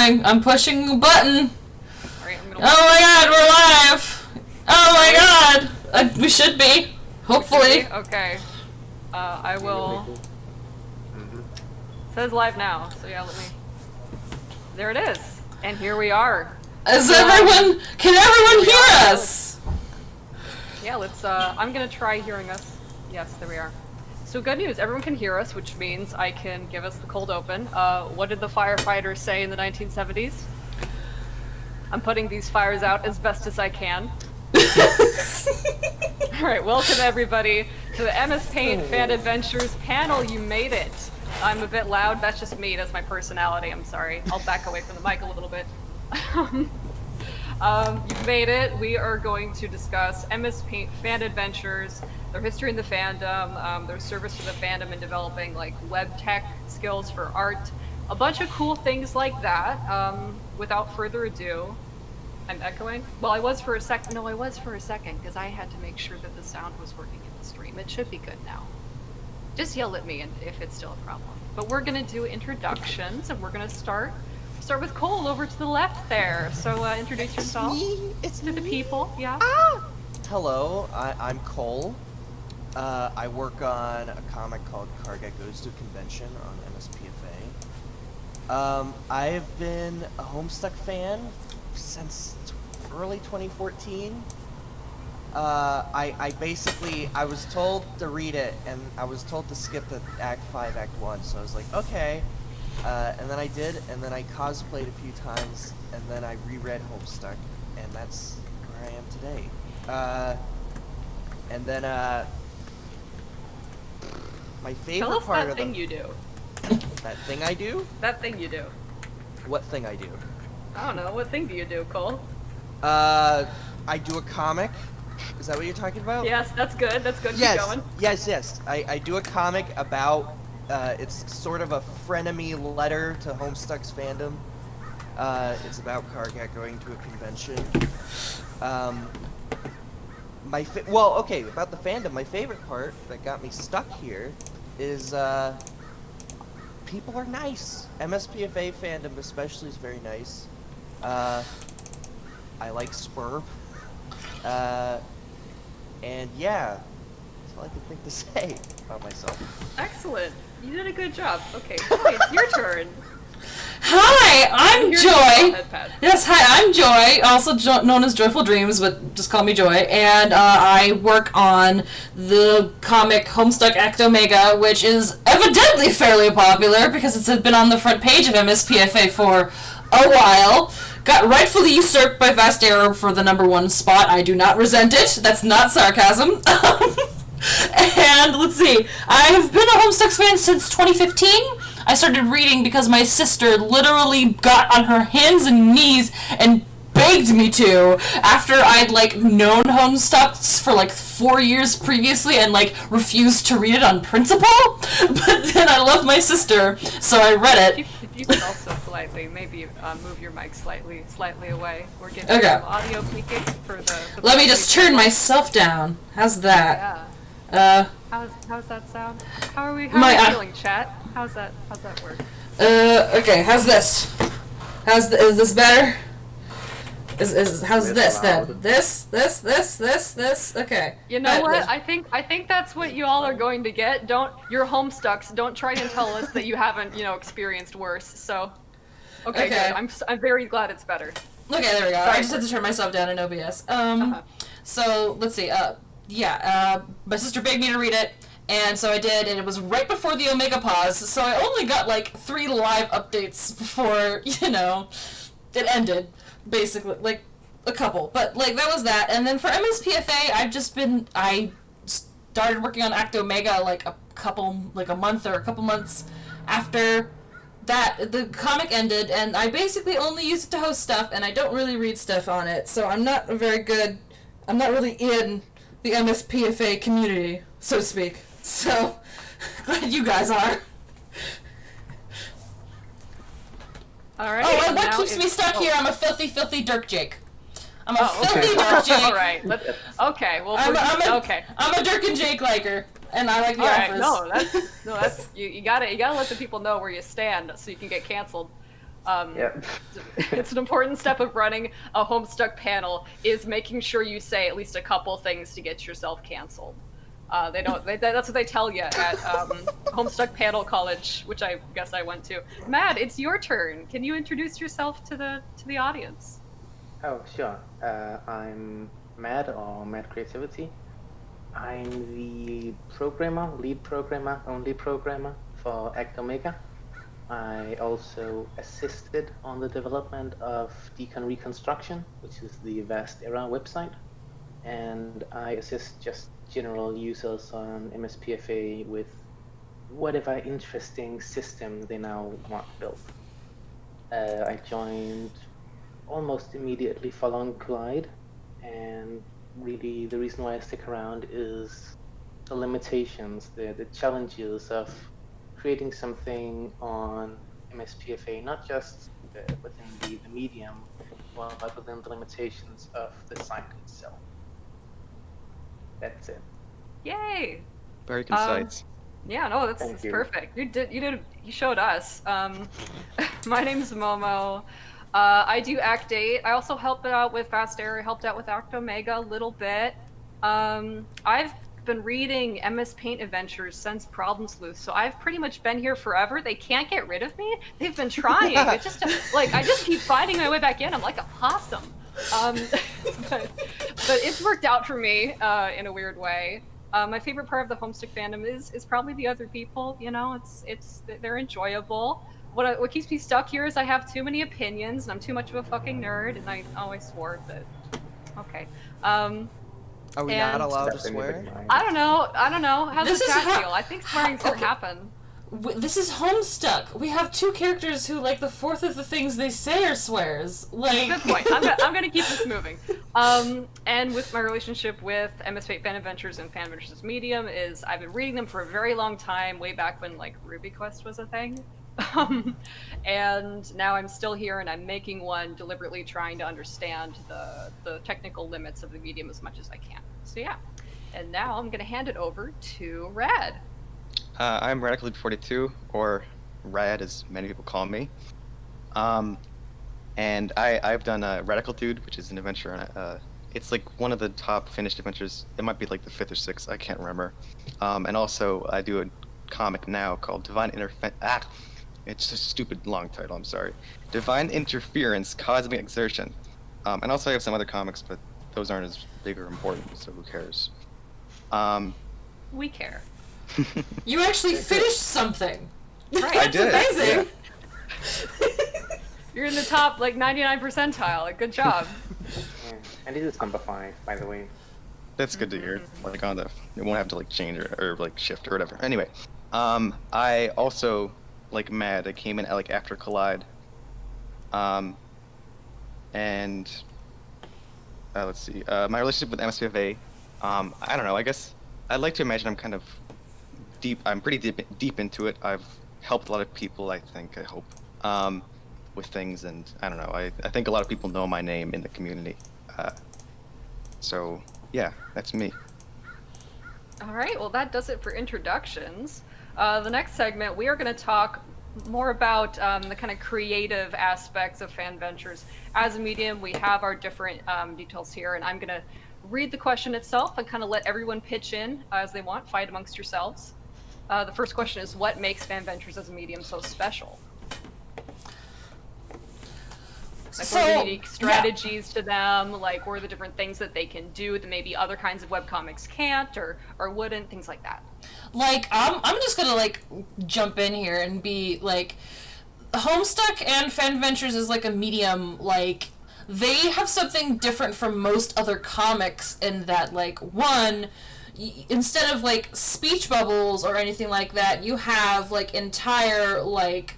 going. I'm pushing the button. Alright, Oh my god, we're live! Oh my god! We should be. Hopefully. Okay. I will... Says live now, so yeah, let me... There it is! And here we are. Can everyone hear us? Yeah, let's, I'm gonna try hearing us. Yes, there we are. So good news, everyone can hear us, which means I can give us the cold open. What did the firefighters say in the 1970s? I'm putting these fires out as best as I can. Alright, welcome everybody to the Mspfa Fanventures panel. You made it. I'm a bit loud, that's just me, that's my personality, I'm sorry. I'll back away from the mic a little bit. You've made it. We are going to discuss Mspfa Fanventures, their history in the fandom, their service to the fandom in developing like web tech skills for art, a bunch of cool things like that. Without further ado, I'm echoing? Well, I was for a second, because I had to make sure that the sound was working in the stream. It should be good now. Just yell at me if it's still a problem. But we're gonna do introductions, and we're gonna start with Cole over to the left there. So introduce yourself. It's to the people. Yeah. Ah! Hello, I'm Cole. I work on a comic called Karkat Goes to a convention on Mspfa. I've been a Homestuck fan since early 2014. I was told to read it, and I was told to skip the Act 5, Act 1, so I was like, okay. And then I did, and then I cosplayed a few times, and then I reread Homestuck, and that's where I am today. And then, my favorite Tell us part that of thing you do. That thing I do? That thing you do. What thing I do? I don't know. What thing do you do, Cole? I do a comic. Is that what you're talking about? Yes, that's good. That's good. Yes, Keep going. yes. I do a comic about, it's sort of a frenemy letter to Homestuck's fandom. It's about Karkat going to a convention. About the fandom, my favorite part that got me stuck here is, people are nice. Mspfa fandom especially is very nice. I like Spurb. And yeah, that's all I can think to say about myself. Excellent. You did a good job. Okay, Joy, it's your turn. Hi, I'm Joy. Yes, hi, I'm Joy, also known as Joyful Dreams, but just call me Joy. And I work on the comic Homestuck Act Omega, which is evidently fairly popular because it's been on the front page of MSPFA for a while. Got rightfully usurped by Fast Arrow for the #1 spot. I do not resent it. That's not sarcasm. And let's see. I have been a Homestuck fan since 2015. I started reading because my sister literally got on her hands and knees and begged me to after I'd known Homestuck for 4 years previously and refused to read it on principle. But then I love my sister, so I read it. If you could also slightly, maybe move your mic slightly away. We're getting some audio peaking for the Let me just turn myself down. How's that? Yeah. How's that sound? How are we feeling, chat? How's that work? Okay, how's this? Is this better? How's this then? This? Okay. You know what? I think that's what you all are going to get. You're Homestucks. Don't try and tell us that you haven't, experienced worse. So, okay. Good. I'm very glad it's better. Okay, there we go. I just had to turn myself down in OBS. So let's see. My sister begged me to read it, and so I did, and it was right before the Omega pause. So I only got 3 live updates before it ended. Basically, a couple, but that was that. And then for MSPFA, I started working on Act Omega a month or a couple months after that the comic ended, and I basically only use it to host stuff, and I don't really read stuff on it, so I'm not really in the MSPFA community, so to speak. So glad you guys are. Alright. Oh, and what keeps me stuck here? I'm a filthy Dirk Jake. I'm a filthy Dirk Jake. Alright. Okay. Well, I'm a Dirk and Jake liker, and I like the offers. No, that's you gotta let the people know where you stand so you can get canceled. Yep. It's an important step of running a Homestuck panel is making sure you say at least a couple things to get yourself canceled. That's what they tell you at Homestuck Panel College, which I guess I went to. Mad, it's your turn. Can you introduce yourself to the audience? Oh, sure. I'm Mad, or MadCreativity. I'm the lead programmer, only programmer for Act Omega. I also assisted on the development of Decon Reconstruction, which is the Vast Era website. And I assist just general users on MSPFA with whatever interesting system they now want built. I joined almost immediately following Collide, and really the reason why I stick around is the limitations, the challenges of creating something on MSPFA, not just within the medium, but within the limitations of the site itself. That's it. Yay! Very concise. Yeah, no, that's perfect. You showed us. My name's Momo. I do Act 8. I also helped out with Fast Era, helped out with Act Omega a little bit. I've been reading MS Paint Adventures since Problem Sleuth, so I've pretty much been here forever. They can't get rid of me. They've been trying. It's just like I just keep finding my way back in. I'm like a possum. But it's worked out for me in a weird way. My favorite part of the Homestuck fandom is probably the other people. You know, they're enjoyable. What keeps me stuck here is I have too many opinions and I'm too much of a fucking nerd, and I always swore that. Okay. Are we not allowed to swear? I don't know. How does that feel? I think swearing should happen. This is Homestuck. We have two characters who, like, the fourth of the things they say are swears. Like, good point. I'm gonna keep this moving. And with my relationship with Mspfa Fanventures and Fanventures Medium is I've been reading them for a very long time, way back when like Ruby Quest was a thing. And now I'm still here and I'm making one, deliberately trying to understand the technical limits of the medium as much as I can. So yeah. And now I'm gonna hand it over to Rad. I'm Radical 42, or Rad as many people call me. And I've done Radical Dude, which is an adventure. It's like one of the top finished adventures. It might be like the 5th or 6th, I can't remember. And also I do a comic now called Divine it's a stupid long title, I'm sorry. Divine Interference, Cosmic Exertion. And also I have some other comics, but those aren't as big or important, so who cares? We care. You actually finished something. Right. I did. Amazing. Yeah. You're in the top like 99 percentile. Like, good job. Yeah. And this is number 5, by the way. That's good to hear. Like it won't have to like change or like shift or whatever. Anyway, I also like Mad. I came in like after Collide. And let's see. My relationship with MSPFA. I don't know. I guess I'd like to imagine I'm kind of I'm pretty deep into it. I've helped a lot of people, I hope, with things, and I don't know. I think a lot of people know my name in the community. So yeah, that's me. All right, well that does it for introductions. The next segment, we are going to talk more about the kind of creative aspects of Fanventures. As a medium, we have our different details here, and I'm going to read the question itself and kind of let everyone pitch in as they want, fight amongst yourselves. The first question is, what makes Fanventures as a medium so special? Like, what are the unique strategies to them? Like, what are the different things that they can do that maybe other kinds of webcomics can't or wouldn't? Things like that. Like, I'm just gonna, like, jump in here and be, like, Homestuck and Fanventures is, like, a medium, like, they have something different from most other comics in that, like, one, instead of, like, speech bubbles or anything like that, you have, like, entire, like,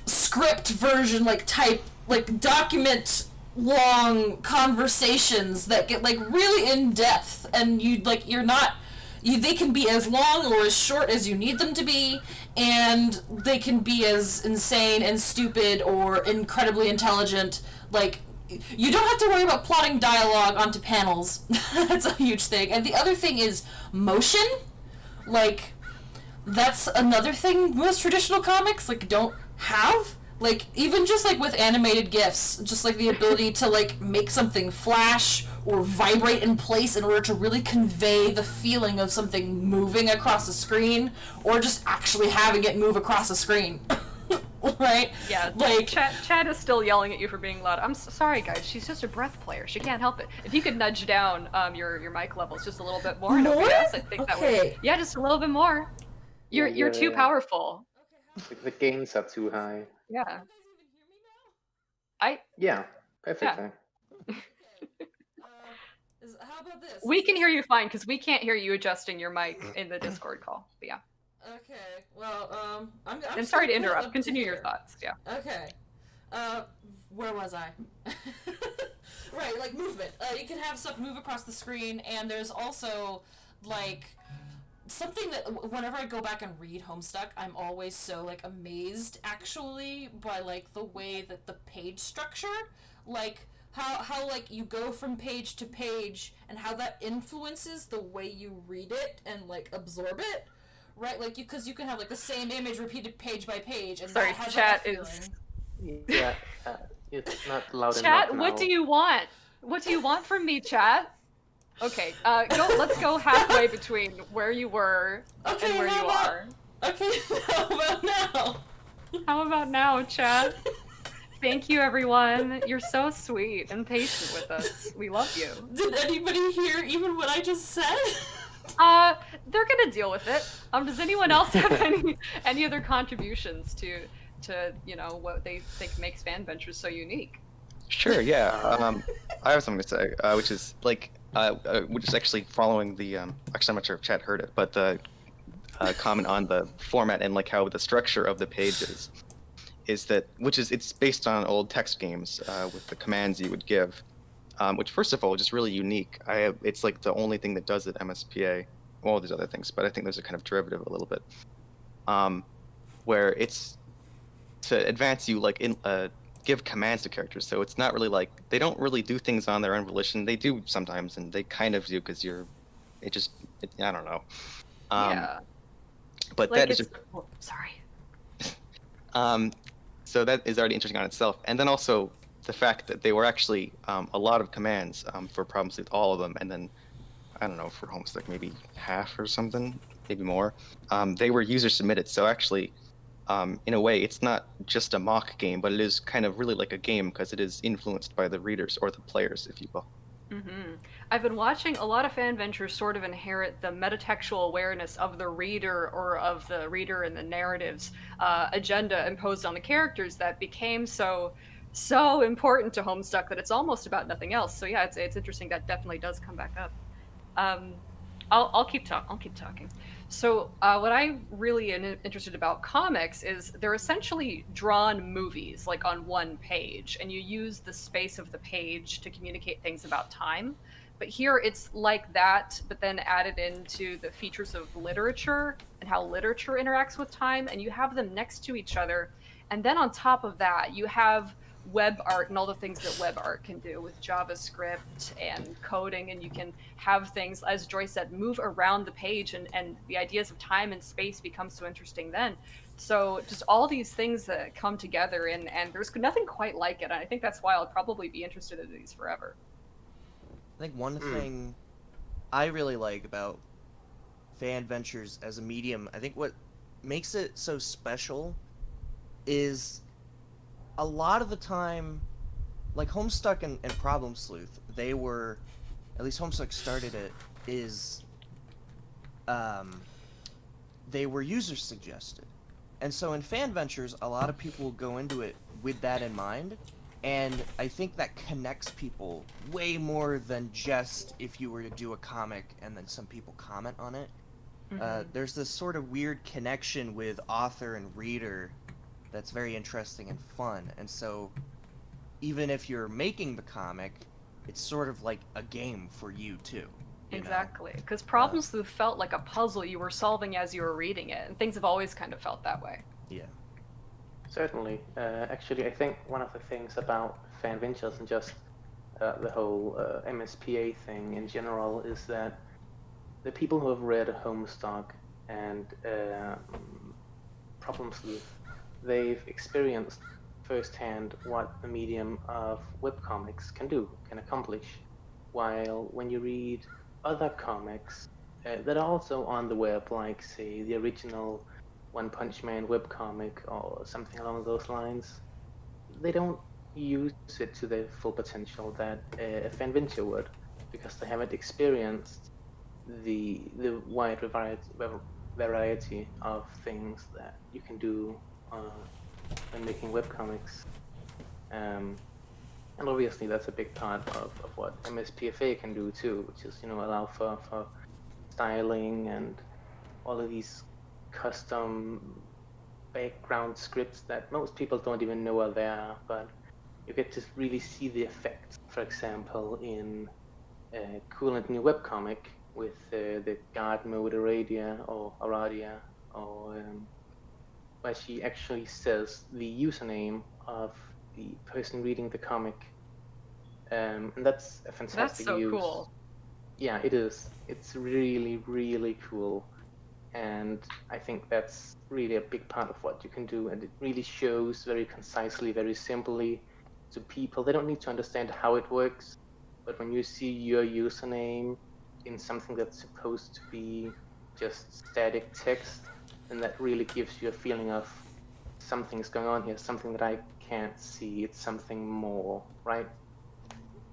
script version, like, type, like, document long conversations that get, like, really in-depth, and they can be as long or as short as you need them to be, and they can be as insane and stupid or incredibly intelligent. Like, you don't have to worry about plotting dialogue onto panels. That's a huge thing. And the other thing is motion. Like, that's another thing most traditional comics, like, don't have. like even just like with animated GIFs, just like the ability to like make something flash or vibrate in place in order to really convey the feeling of something moving across the screen, or just actually having it move across the screen. Right? Yeah, like Chad is still yelling at you for being loud. I'm sorry, guys. She's just a breath player. She can't help it. If you could nudge down your mic levels just a little bit more in OBS, I think that would. Yeah, just a little bit more. You're too powerful. The gains are too high. Yeah. Yeah, perfectly. Yeah. How about this? We can hear you fine because we can't hear you adjusting your mic in the Discord call. But yeah. Okay. Well, I'm and sorry to interrupt. Continue your thoughts. Yeah. Okay. Where was I? Right, like movement. You can have stuff move across the screen, and there's also like something that whenever I go back and read Homestuck, I'm always so like amazed actually by like the way that the page structure, like how like you go from page to page and how that influences the way you read it and like absorb it. Right, like because you can have like the same image repeated page by page, and sorry, that has chat like, a is. Yeah, it's not loud enough. Chat, what do you want? What do you want from me, chat? Okay, let's go halfway between where you were and where you are. Okay, how about now? How about now, chat? Thank you, everyone. You're so sweet and patient with us. We love you. Did anybody hear even what I just said? They're gonna deal with it. Does anyone else have any other contributions to what they think makes Fanventures so unique? Sure. Yeah. I have something to say, which is like, which is actually following the. Actually, I'm not sure if Chad heard it, but the comment on the format and like how the structure of the pages is that, it's based on old text games with the commands you would give. Which, first of all, is just really unique. It's like the only thing that does it, MSPA. Well, there's other things, but I think there's a kind of derivative a little bit, where it's to advance you like give commands to characters. So it's not really like they don't really do things on their own volition. They do sometimes, and they kind of do because I don't know. Yeah. But like that is just. Oh, sorry. So that is already interesting on itself, and then also the fact that they were actually a lot of commands for problems with all of them, and then I don't know, for Homestuck maybe half or something, maybe more. They were user submitted, so actually, in a way, it's not just a mock game, but it is kind of really like a game because it is influenced by the readers or the players, if you will. Mm-hmm. I've been watching a lot of Fanventures sort of inherit the metatextual awareness of the reader or of the reader and the narrative's agenda imposed on the characters that became so important to Homestuck that it's almost about nothing else. So yeah, it's interesting that definitely does come back up. I'll keep talking. So what I'm really interested about comics is they're essentially drawn movies like on one page, and you use the space of the page to communicate things about time. But here it's like that, but then added into the features of literature and how literature interacts with time, and you have them next to each other. And then on top of that, you have web art and all the things that web art can do with JavaScript and coding, and you can have things, as Joy said, move around the page, and the ideas of time and space become so interesting then. So just all these things that come together, and there's nothing quite like it. And I think that's why I'll probably be interested in these forever. I think one thing I really like about Fanventures as a medium, I think what makes it so special is a lot of the time, like Homestuck and Problem Sleuth, they were, at least Homestuck started it, they were user suggested. And so in Fanventures, a lot of people go into it with that in mind, and I think that connects people way more than just if you were to do a comic and then some people comment on it. Mm-hmm. There's this sort of weird connection with author and reader that's very interesting and fun. And so even if you're making the comic, it's sort of like a game for you too. Exactly, because Problem Sleuth felt like a puzzle you were solving as you were reading it, and things have always kind of felt that way. Yeah. Certainly. Actually, I think one of the things about Fanventures and just the whole MSPA thing in general is that the people who have read Homestuck and Problem Sleuth, they've experienced firsthand what the medium of webcomics can accomplish. While when you read other comics that are also on the web, like say the original One Punch Man webcomic or something along those lines, they don't use it to their full potential that a fanventure would, because they haven't experienced the wide variety of things that you can do when making webcomics. And obviously that's a big part of what Mspfa can do too, which is, allow for styling and all of these custom background scripts that most people don't even know are there, but you get to really see the effect. For example, in a cool and new webcomic with the guard mode Aradia, where she actually says the username of the person reading the comic, and that's a fantastic That's so use. cool. Yeah, it is. It's really, really cool, and I think that's really a big part of what you can do, and it really shows very concisely, very simply to people. They don't need to understand how it works, but when you see your username in something that's supposed to be just static text, then that really gives you a feeling of something's going on here, something that I can't see, it's something more, right?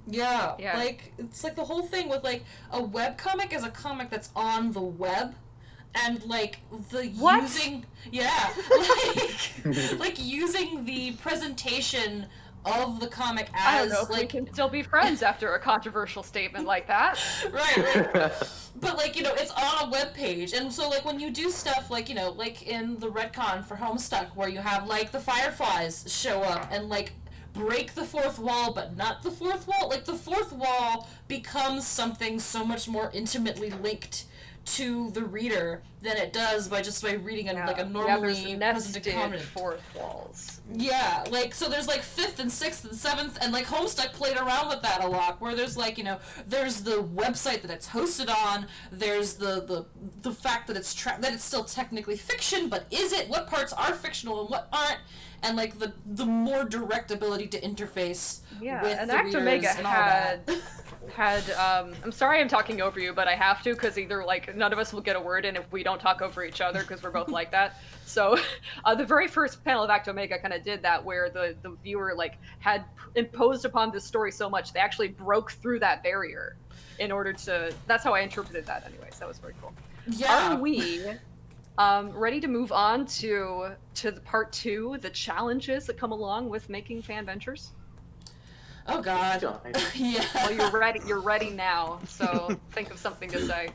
Yeah, like, it's like the whole thing with, like, a webcomic is a comic that's on the web, and, like, using using the presentation of the comic as, I don't know if like, we can still be friends after a controversial statement like that. Right, like, but, like, it's on a web page, and so, like, when you do stuff, like, like in the retcon for Homestuck, where you have, like, the fireflies show up and, like, break the fourth wall, but not the fourth wall, like, the fourth wall becomes something so much more intimately linked to the reader than it does by reading like a normally presented comment. Fourth walls. Yeah, like, so there's like 5th and 6th and 7th, and like Homestuck played around with that a lot, where there's like, there's the website that it's hosted on, there's the fact that that it's still technically fiction, but is it? What parts are fictional and what aren't? And like the more direct ability to interface with and the Act readers Omega and all that. had I'm sorry I'm talking over you, but I have to, because either like none of us will get a word in if we don't talk over each other, because we're both like that. So the very first panel of Act Omega kind of did that, where the viewer like had imposed upon this story so much they actually broke through that barrier in order to. That's how I interpreted that anyway. So that was very cool. Yeah. Are we ready to move on to the part 2, the challenges that come along with making Fanventures? Oh God. Yeah. Well, you're ready now, so think of something to say.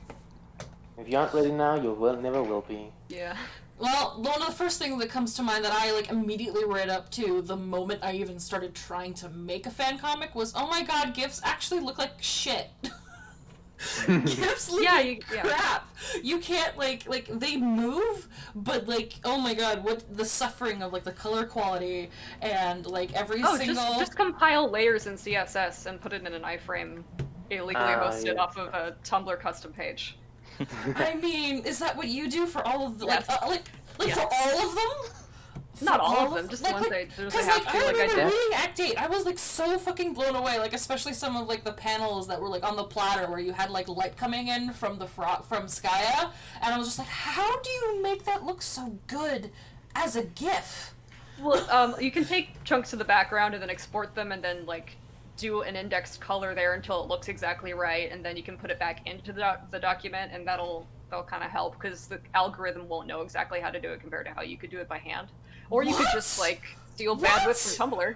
If you aren't ready now, you never will be. Yeah. Well, one of the first things that comes to mind that I like immediately read up to the moment I even started trying to make a fan comic was, oh my God, GIFs actually look like shit. GIFs look like crap. You can't like they move, but like, oh my God, what the suffering of like the color quality and like every single. Just compile layers in CSS and put it in an iframe, illegally hosted off of a Tumblr custom page. I mean, is that what you do for all of the Yes. for all of them? Not all of them, just the ones they have to. I remember reading Act 8, I was like so fucking blown away, like especially some of like the panels that were like on the platter where you had like light coming in from from Skya, and I was just like, how do you make that look so good as a GIF? Well, you can take chunks of the background and then export them and then like do an indexed color there until it looks exactly right, and then you can put it back into the document, and that'll kind of help, because the algorithm won't know exactly how to do it compared to how you could do it by hand. Or you could just like steal bandwidth from Tumblr.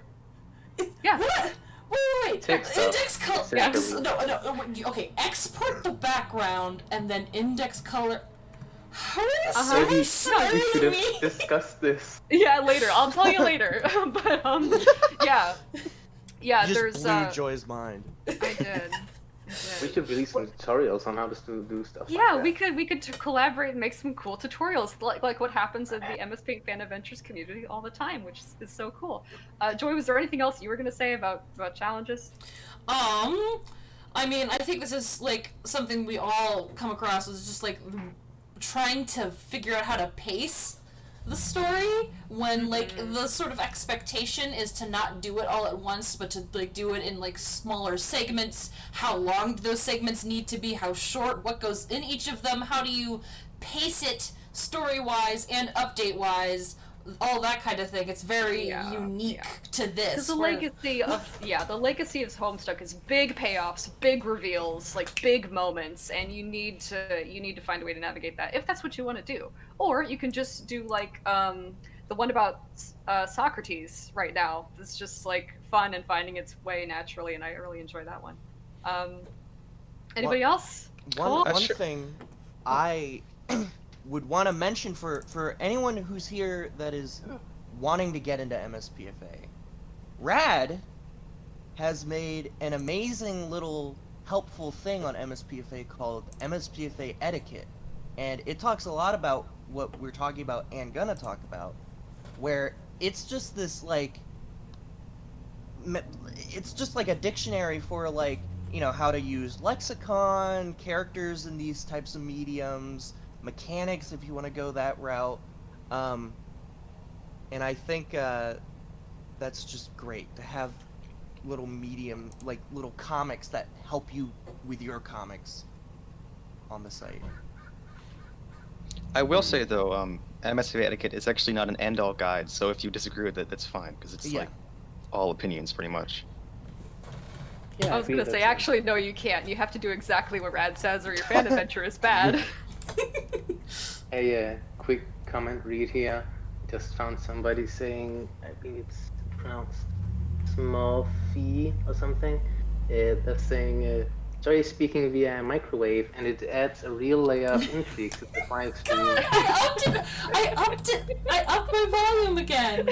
Yeah. What? Wait. Index color. No. Okay. Export the background and then index color. How are you We should have discussed this. Yeah, later. I'll tell you later. But yeah. Yeah, you there's just blew Joy's mind. I did. We should release some tutorials on how to do stuff. Yeah, like that. we could collaborate and make some cool tutorials, like what happens in the Mspfa Fanventures community all the time, which is so cool. Joy, was there anything else you were gonna say about challenges? I mean, I think this is like something we all come across, is just like trying to figure out how to pace the story when like the sort of expectation is to not do it all at once, but to like do it in like smaller segments. How long do those segments need to be? How short? What goes in each of them? How do you pace it story-wise and update-wise? All that kind of thing. It's very unique to this. Because the legacy of Homestuck is big payoffs, big reveals, like big moments, and you need to find a way to navigate that if that's what you want to do. Or you can just do like the one about Socrates right now. It's just like fun and finding its way naturally, and I really enjoy that one. Anybody else? One thing I would want to mention for anyone who's here that is wanting to get into MSPFA, Rad has made an amazing little helpful thing on MSPFA called Mspfa Etiquette, and it talks a lot about what we're talking about and gonna talk about, where it's just this like it's just like a dictionary for like, you know, how to use lexicon, characters in these types of mediums, mechanics if you want to go that route, and I think that's just great to have little medium, like little comics that help you with your comics on the site. I will say though, MSPA Etiquette is actually not an end-all guide, so if you disagree with it, that's fine, because it's like all opinions pretty much. Yeah, I was gonna say, actually, no, you can't. You have to do exactly what Rad says, or your fan adventure is bad. A quick comment read here. Just found somebody saying, I think it's pronounced Mspfa or something. They're saying, Joy is speaking via a microwave, and it adds a real layer of intrigue to the live stream. God, I upped my volume again.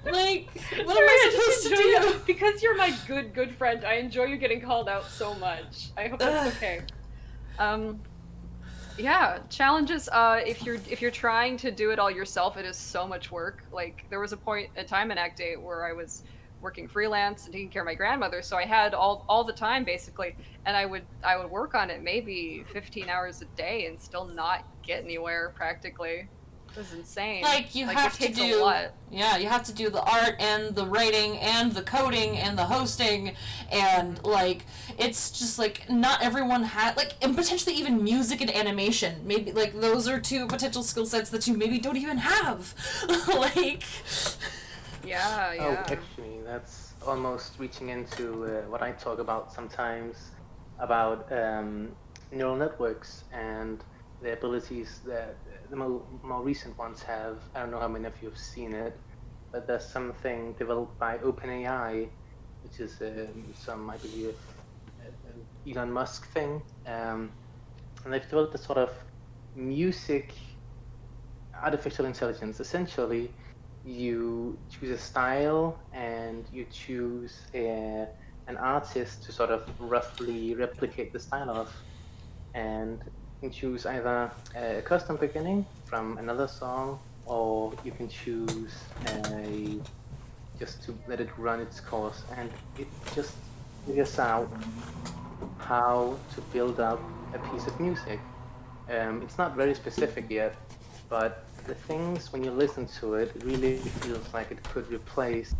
Like, what am I supposed to do? Because you're my good friend, I enjoy you getting called out so much. I hope that's okay. Yeah, challenges. If you're trying to do it all yourself, it is so much work. Like, there was a time in Act 8 where I was working freelance and taking care of my grandmother, so I had all the time basically, and I would work on it maybe 15 hours a day and still not get anywhere practically. It was insane. Like, you have to do, you have to do the art and the writing and the coding and the hosting, and like, it's just like, not everyone had, like, and potentially even music and animation. Maybe, like, those are two potential skill sets that you maybe don't even have. Like... Yeah. Oh, actually, that's almost reaching into what I talk about sometimes, about neural networks and the abilities that the more recent ones have. I don't know how many of you have seen it, but there's something developed by OpenAI, which is some, I believe, Elon Musk thing, and they've developed a sort of music artificial intelligence. Essentially, you choose a style and you choose an artist to sort of roughly replicate the style of, and you can choose either a custom beginning from another song, or you can choose just to let it run its course, and it just figures out how to build up a piece of music. It's not very specific yet, but the things, when you listen to it, it really feels like it could replace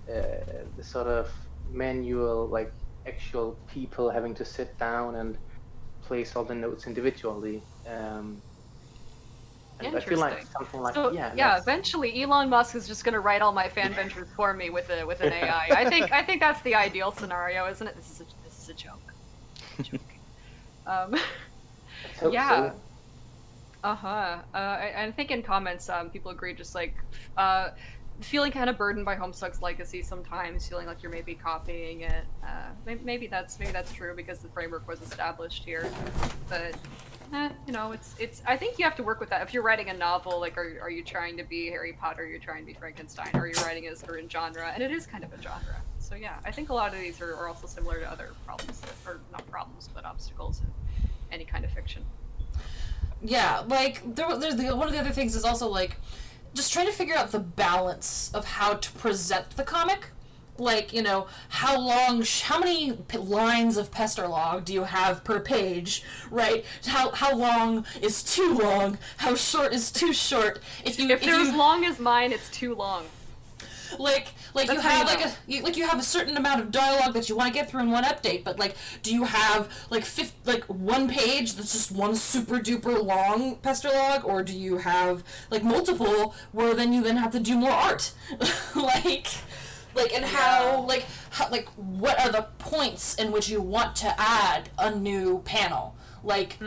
the sort of manual, like actual people having to sit down and place all the notes individually. And I feel like something like eventually Elon Musk is just gonna write all my Fanventures for me with an AI. I think that's the ideal scenario, isn't it? This is a joke. Yeah. I think in comments, people agree, just like feeling kind of burdened by Homestuck's legacy sometimes, feeling like you're maybe copying it. Maybe that's true because the framework was established here, but you know, it's. I think you have to work with that. If you're writing a novel, like, are you trying to be Harry Potter? Are you trying to be Frankenstein? Or are you writing a certain genre? And it is kind of a genre. So yeah, I think a lot of these are also similar to other problems, or not problems, but obstacles in any kind of fiction. Yeah, like, there's one of the other things is also, like, just trying to figure out the balance of how to present the comic. Like, you know, how many lines of Pesterlog do you have per page, right? How long is too long? How short is too short? If they're as long as mine, it's too long. Like you have you have a certain amount of dialogue that you want to get through in one update, but like, do you have like one page that's just one super duper long Pesterlog, or do you have like multiple where then you have to do more art, how what are the points in which you want to add a new panel? Like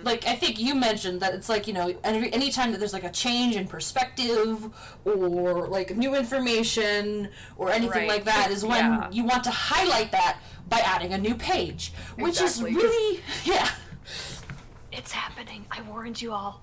I think you mentioned that it's like, you know, any time that there's like a change in perspective or like new information or anything like that is when you want to highlight that by adding a new page, which is really it's happening. I warned you all.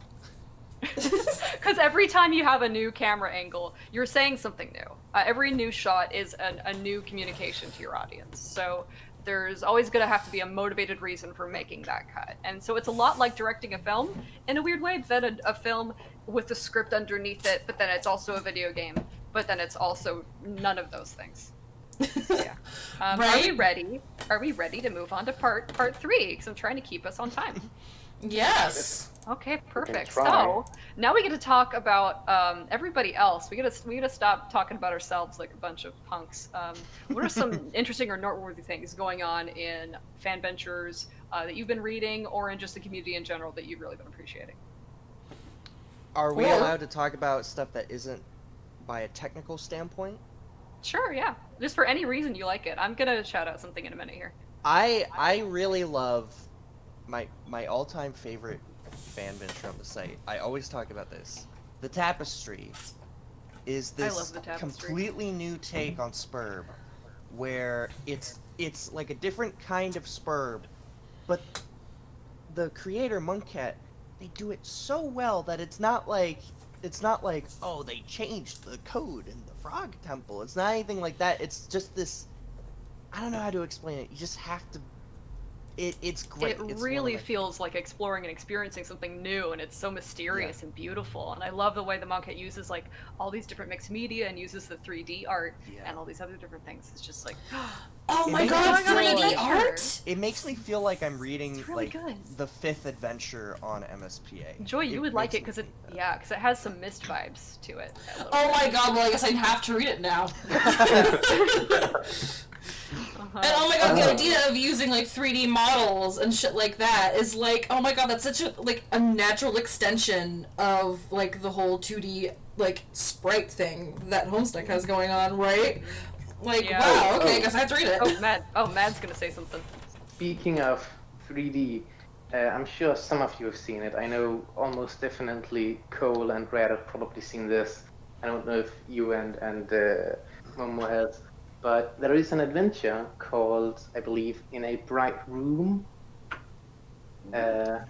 Because every time you have a new camera angle, you're saying something new. Every new shot is a new communication to your audience. So there's always going to have to be a motivated reason for making that cut. And so it's a lot like directing a film in a weird way, then a film with a script underneath it, but then it's also a video game, but then it's also none of those things. So, yeah. Right? Are we ready to move on to part 3? Because I'm trying to keep us on time. Yes. Okay, perfect. So now we get to talk about everybody else. We gotta stop talking about ourselves like a bunch of punks. What are some interesting or noteworthy things going on in Fanventures that you've been reading, or in just the community in general that you've really been appreciating? Are we allowed to talk about stuff that isn't by a technical standpoint? Sure, yeah. Just for any reason you like it. I'm gonna shout out something in a minute here. I really love my all-time favorite fan venture on the site. I always talk about this. The Tapestry is this completely new take on Spurb, where it's like a different kind of Spurb, but the creator Monkcat, they do it so well that it's not like oh, they changed the code in the Frog Temple. It's not anything like that. It's just this, I don't know how to explain it. You just have to. It's great. It really feels like exploring and experiencing something new, and it's so mysterious and beautiful. And I love the way the Monkcat uses like all these different mixed media and uses the 3D art and all these other different things. It's just like, oh my god, 3D art! It makes me feel like I'm reading the 5th adventure on MSPA. Joy, you would like it because it has some Myst vibes to it. Oh my god, well I guess I'd have to read it now. And oh my god, the idea of using like 3D models and shit like that is like, oh my god, that's such a natural extension of like the whole 2D like sprite thing that Homestuck has going on, right? Like, wow, okay, I guess I have to read it. Mad's gonna say something. Speaking of 3D, I'm sure some of you have seen it. I know almost definitely Cole and Red have probably seen this. I don't know if you and Momo has. But there is an adventure called, I believe, In a Bright Room. Have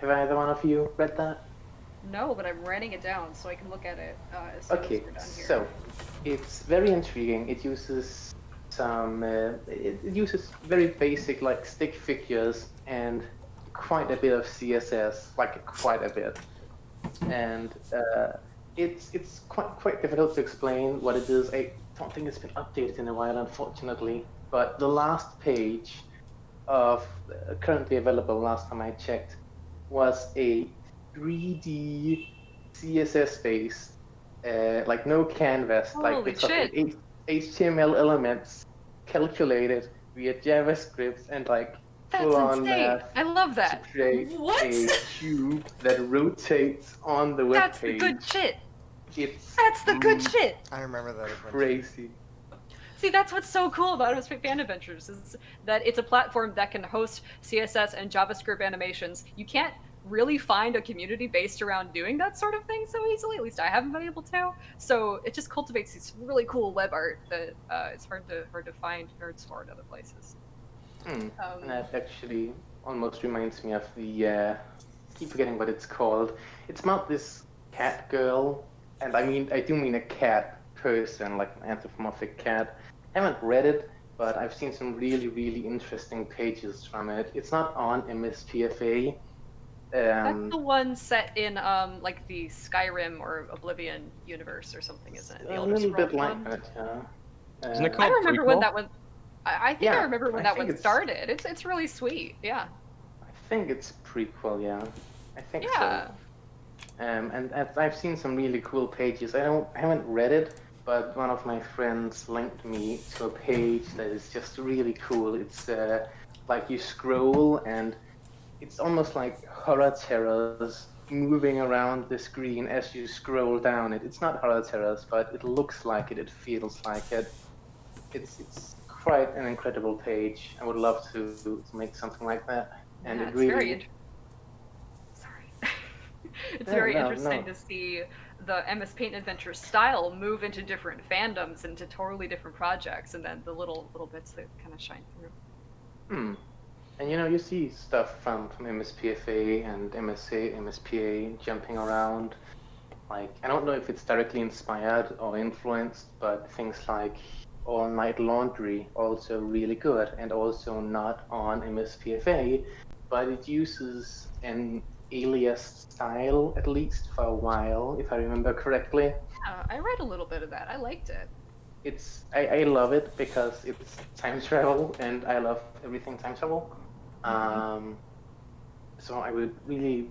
either one of you read that? No, but I'm writing it down so I can look at it as soon as we're done here. So it's very intriguing. It uses it uses very basic like stick figures and quite a bit of CSS, like quite a bit, and it's quite difficult to explain what it is. I don't think it's been updated in a while, unfortunately, but the last page of currently available last time I checked was a 3D CSS based like no canvas, like it's HTML elements calculated via JavaScript and like full on I love that. To create a cube that rotates on the web That's page. The good shit. That's the good shit. I remember that. Crazy. See, that's what's so cool about Mspfa Fanventures is that it's a platform that can host CSS and JavaScript animations. You can't really find a community based around doing that sort of thing so easily. At least I haven't been able to. So it just cultivates these really cool web art that it's hard to find nerds for in other places. And that actually almost reminds me of the I keep forgetting what it's called. It's about this cat girl, and I do mean a cat person, like an anthropomorphic cat. I haven't read it, but I've seen some really, really interesting pages from it. It's not on MSPFA. That's the one set in like the Skyrim or Oblivion universe or something, isn't it? A little bit like that, yeah. Isn't it I called remember when prequel? that one. I think I Yeah, remember when I that think one started. It's really sweet. Yeah. I think it's prequel, yeah. I think Yeah. so. And I've seen some really cool pages. I haven't read it, but one of my friends linked me to a page that is just really cool. It's like you scroll and it's almost like horror terrors moving around the screen as you scroll down it. It's not horror terrors, but it looks like it. It feels like it. It's quite an incredible page. I would love to make something like that. And Yeah, it it's very really sorry. It's no very no interesting no. to see the MS Paint Adventure style move into different fandoms, into totally different projects, and then the little bits that kind of shine through. Hmm. And you see stuff from MSPFA and MSA, MSPA jumping around. Like, I don't know if it's directly inspired or influenced, but things like All Night Laundry also really good, and also not on MSPFA, but it uses an alias style at least for a while, if I remember correctly. I read a little bit of that. I liked it. I love it because it's time travel, and I love everything time travel. Um, so I would really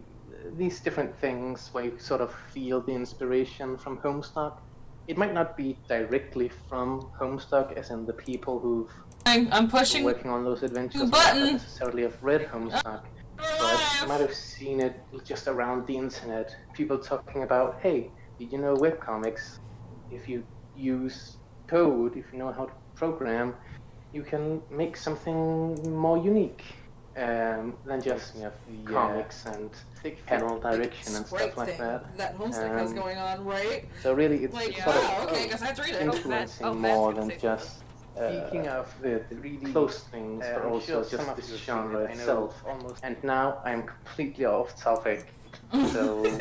these different things where you sort of feel the inspiration from Homestuck. It might not be directly from Homestuck, as in the people who've I'm were pushing working on those the adventures might not button. necessarily have read Homestuck, but you might have seen it just around the internet. People talking about, hey, did you know webcomics? If you use code, if you know how to program, you can make something more unique than just Reminds me of the comics and thick panel like, direction and stuff like that. that Homestuck has Um, going on, right? So really, it's Like, sort wow, of okay, I guess I have to read it. influencing Matt's more gonna than say just Speaking of the really close things, but I'm also sure some just of this you have seen genre it. I know itself. almost And now I'm completely off topic. So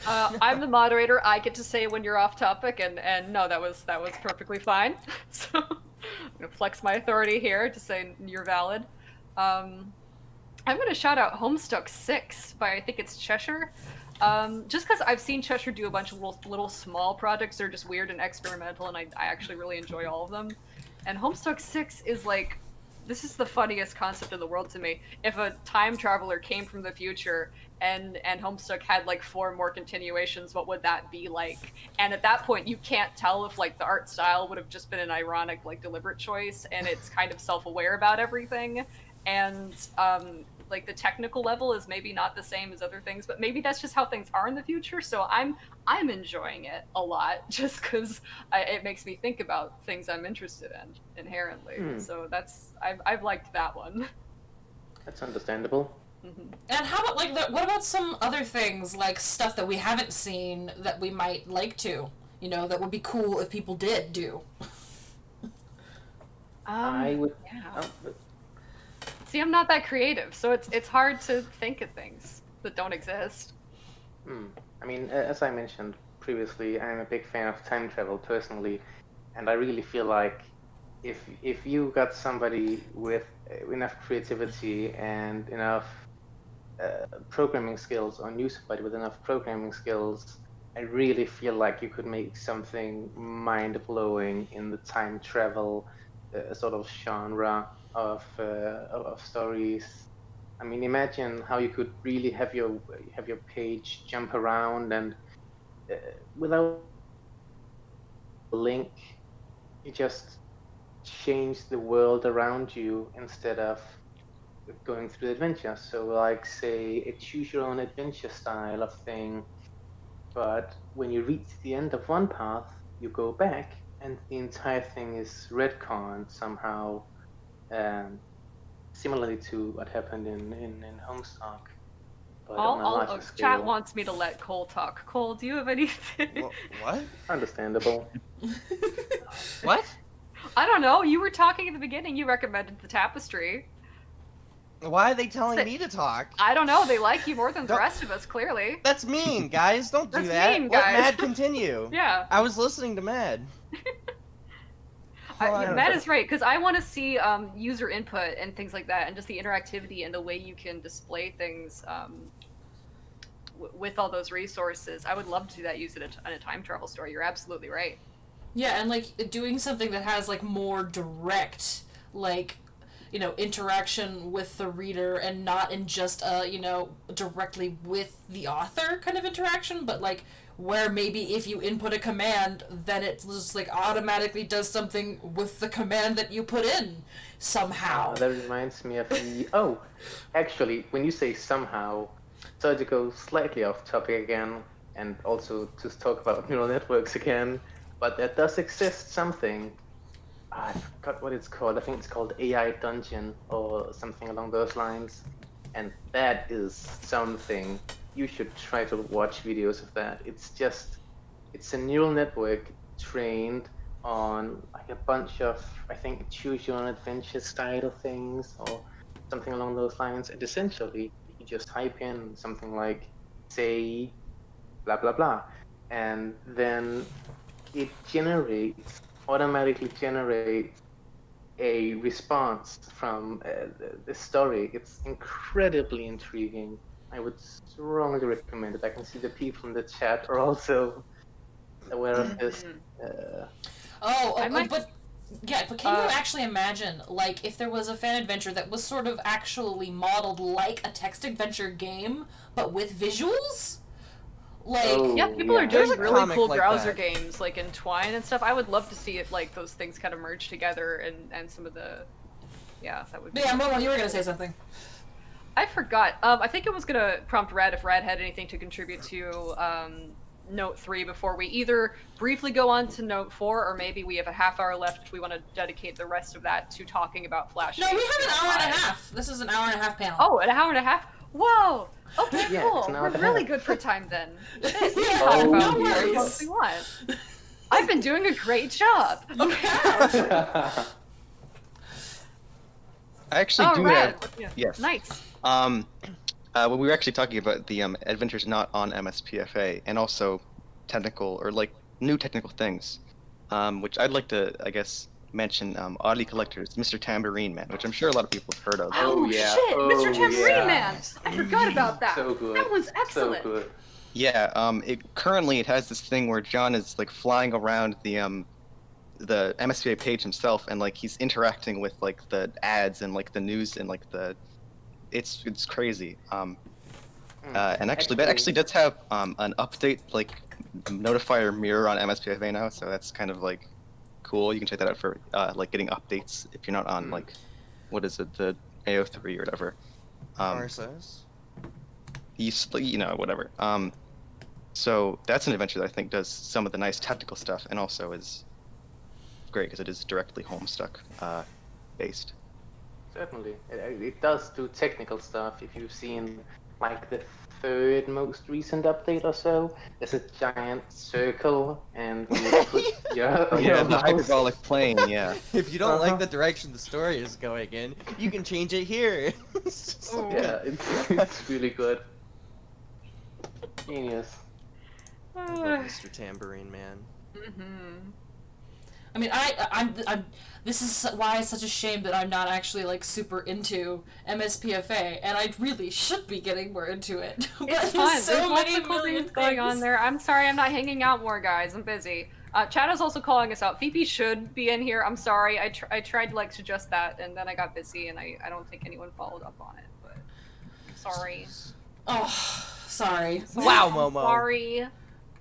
I'm the moderator. I get to say when you're off topic, and no, that was perfectly fine. So I'm gonna flex my authority here to say you're valid. I'm gonna shout out Homestuck 6 by I think it's Cheshire. Just because I've seen Cheshire do a bunch of little small projects, they're just weird and experimental, and I actually really enjoy all of them. And Homestuck 6 is like, this is the funniest concept in the world to me. If a time traveler came from the future and Homestuck had like 4 more continuations, what would that be like? And at that point, you can't tell if like the art style would have just been an ironic, like deliberate choice, and it's kind of self-aware about everything. And like the technical level is maybe not the same as other things, but maybe that's just how things are in the future. So I'm enjoying it a lot just because it makes me think about things I'm interested in inherently. So that's I've liked that one. that's understandable. And how about like what about some other things, like stuff that we haven't seen that we might like to, that would be cool if people did do? I would. Yeah. See, I'm not that creative, so it's hard to think of things that don't exist. I mean, as I mentioned previously, I'm a big fan of time travel personally, and I really feel like if you got somebody with enough creativity and enough programming skills, or knew somebody with enough programming skills, I really feel like you could make something mind-blowing in the time travel sort of genre of stories. I mean, imagine how you could really have your page jump around, and without a link, you just change the world around you instead of going through the adventure. So, like, say, a choose your own adventure style of thing, but when you reach the end of one path, you go back, and the entire thing is retconned somehow. Similarly to what happened in Homestuck, but on a larger scale. Chat wants me to let Cole talk. Cole, do you have anything? what? Understandable. What? I don't know. You were talking at the beginning. You recommended the tapestry. Why are they telling me to talk? I don't know. They like you more than the rest of us, clearly. That's mean, guys. Don't do That's that. mean, Let guys. Mad continue. Yeah. I was listening to Mad. That is right, because I want to see user input and things like that, and just the interactivity and the way you can display things with all those resources. I would love to do that, use it in a time travel story. You're absolutely right. Yeah, and like doing something that has like more direct, like, you know, interaction with the reader, and not in just a, you know, directly with the author kind of interaction, but like where maybe if you input a command, then it just like automatically does something with the command that you put in somehow. That reminds me of the. Oh, actually, when you say somehow, sorry to go slightly off topic again, and also to talk about neural networks again, but there does exist something. I forgot what it's called. I think it's called AI Dungeon or something along those lines. And that is something you should try to watch videos of that. It's a neural network trained on like a bunch of, I think, choose your own adventure style things or something along those lines. And essentially, you just type in something like, say, blah, blah, blah. And then it automatically generates a response from the story. It's incredibly intriguing. I would strongly recommend it. I can see the people in the chat are also aware of this. But can you actually imagine, like, if there was a fan adventure that was sort of actually modeled like a text adventure game, but with visuals? Like, yeah, people are doing really cool like browser that. games, like in Twine and stuff. I would love to see it, like, those things kind of merge together, and some of the, yeah, that would be. Yeah, Momo, you were gonna say something. I forgot. I think it was gonna prompt Red if Red had anything to contribute to Note 3 before we either briefly go on to Note 4, or maybe we have a half hour left if we want to dedicate the rest of that to talking about Flash. No, we have an hour and a half. This is an hour and a half panel. Oh, an hour and a half? Whoa! Okay, Yeah, cool. it's an hour We're and a really half. good for time then. Shit, we Yeah, can talk about no whatever worries. we want. I've been doing a great job. Okay. I actually Oh, do Red. have. Yes. Nice. When we were actually talking about the adventures not on MSPFA, and also technical or like new technical things, which I'd like to, I guess, mention. Oddly Collector's Mr. Tambourine Man, which I'm sure a lot of people have heard of. Oh, yeah. shit, Oh, Mr. Tambourine yeah. Man! I forgot about that. So good. That one's excellent. So good. Yeah. It has this thing where John is like flying around the MSPA page himself, and like he's interacting with like the ads and like the news and like it's crazy. And actually, that actually does have an update like notifier mirror on MSPFA now, so that's kind of like cool. You can check that out for like getting updates if you're not on like what is it, the AO3 or whatever. RSS. You know, whatever. So that's an adventure that I think does some of the nice technical stuff, and also is great because it is directly Homestuck based. Certainly. It does do technical stuff. If you've seen like the third most recent update or so, there's a giant circle, and when you put your Yeah, the mouse- hyperbolic plane. Yeah. If you don't like the direction the story is going in, you can change it here. It's just like- Yeah, it's really good. Genius. I love Mr. Tambourine Man. Mm-hmm. I mean, I'm. This is why it's such a shame that I'm not actually like super into MSPFA, and I really should be getting more into it. But It's there's fun. so There's lots many of cool million things going on things. there. I'm sorry I'm not hanging out more, guys. I'm busy. Chad is also calling us out. Phoebe should be in here. I'm sorry. I tried to like suggest that, and then I got busy, and I don't think anyone followed up on it. But I'm sorry. Oh, sorry. Wow, Momo. Sorry.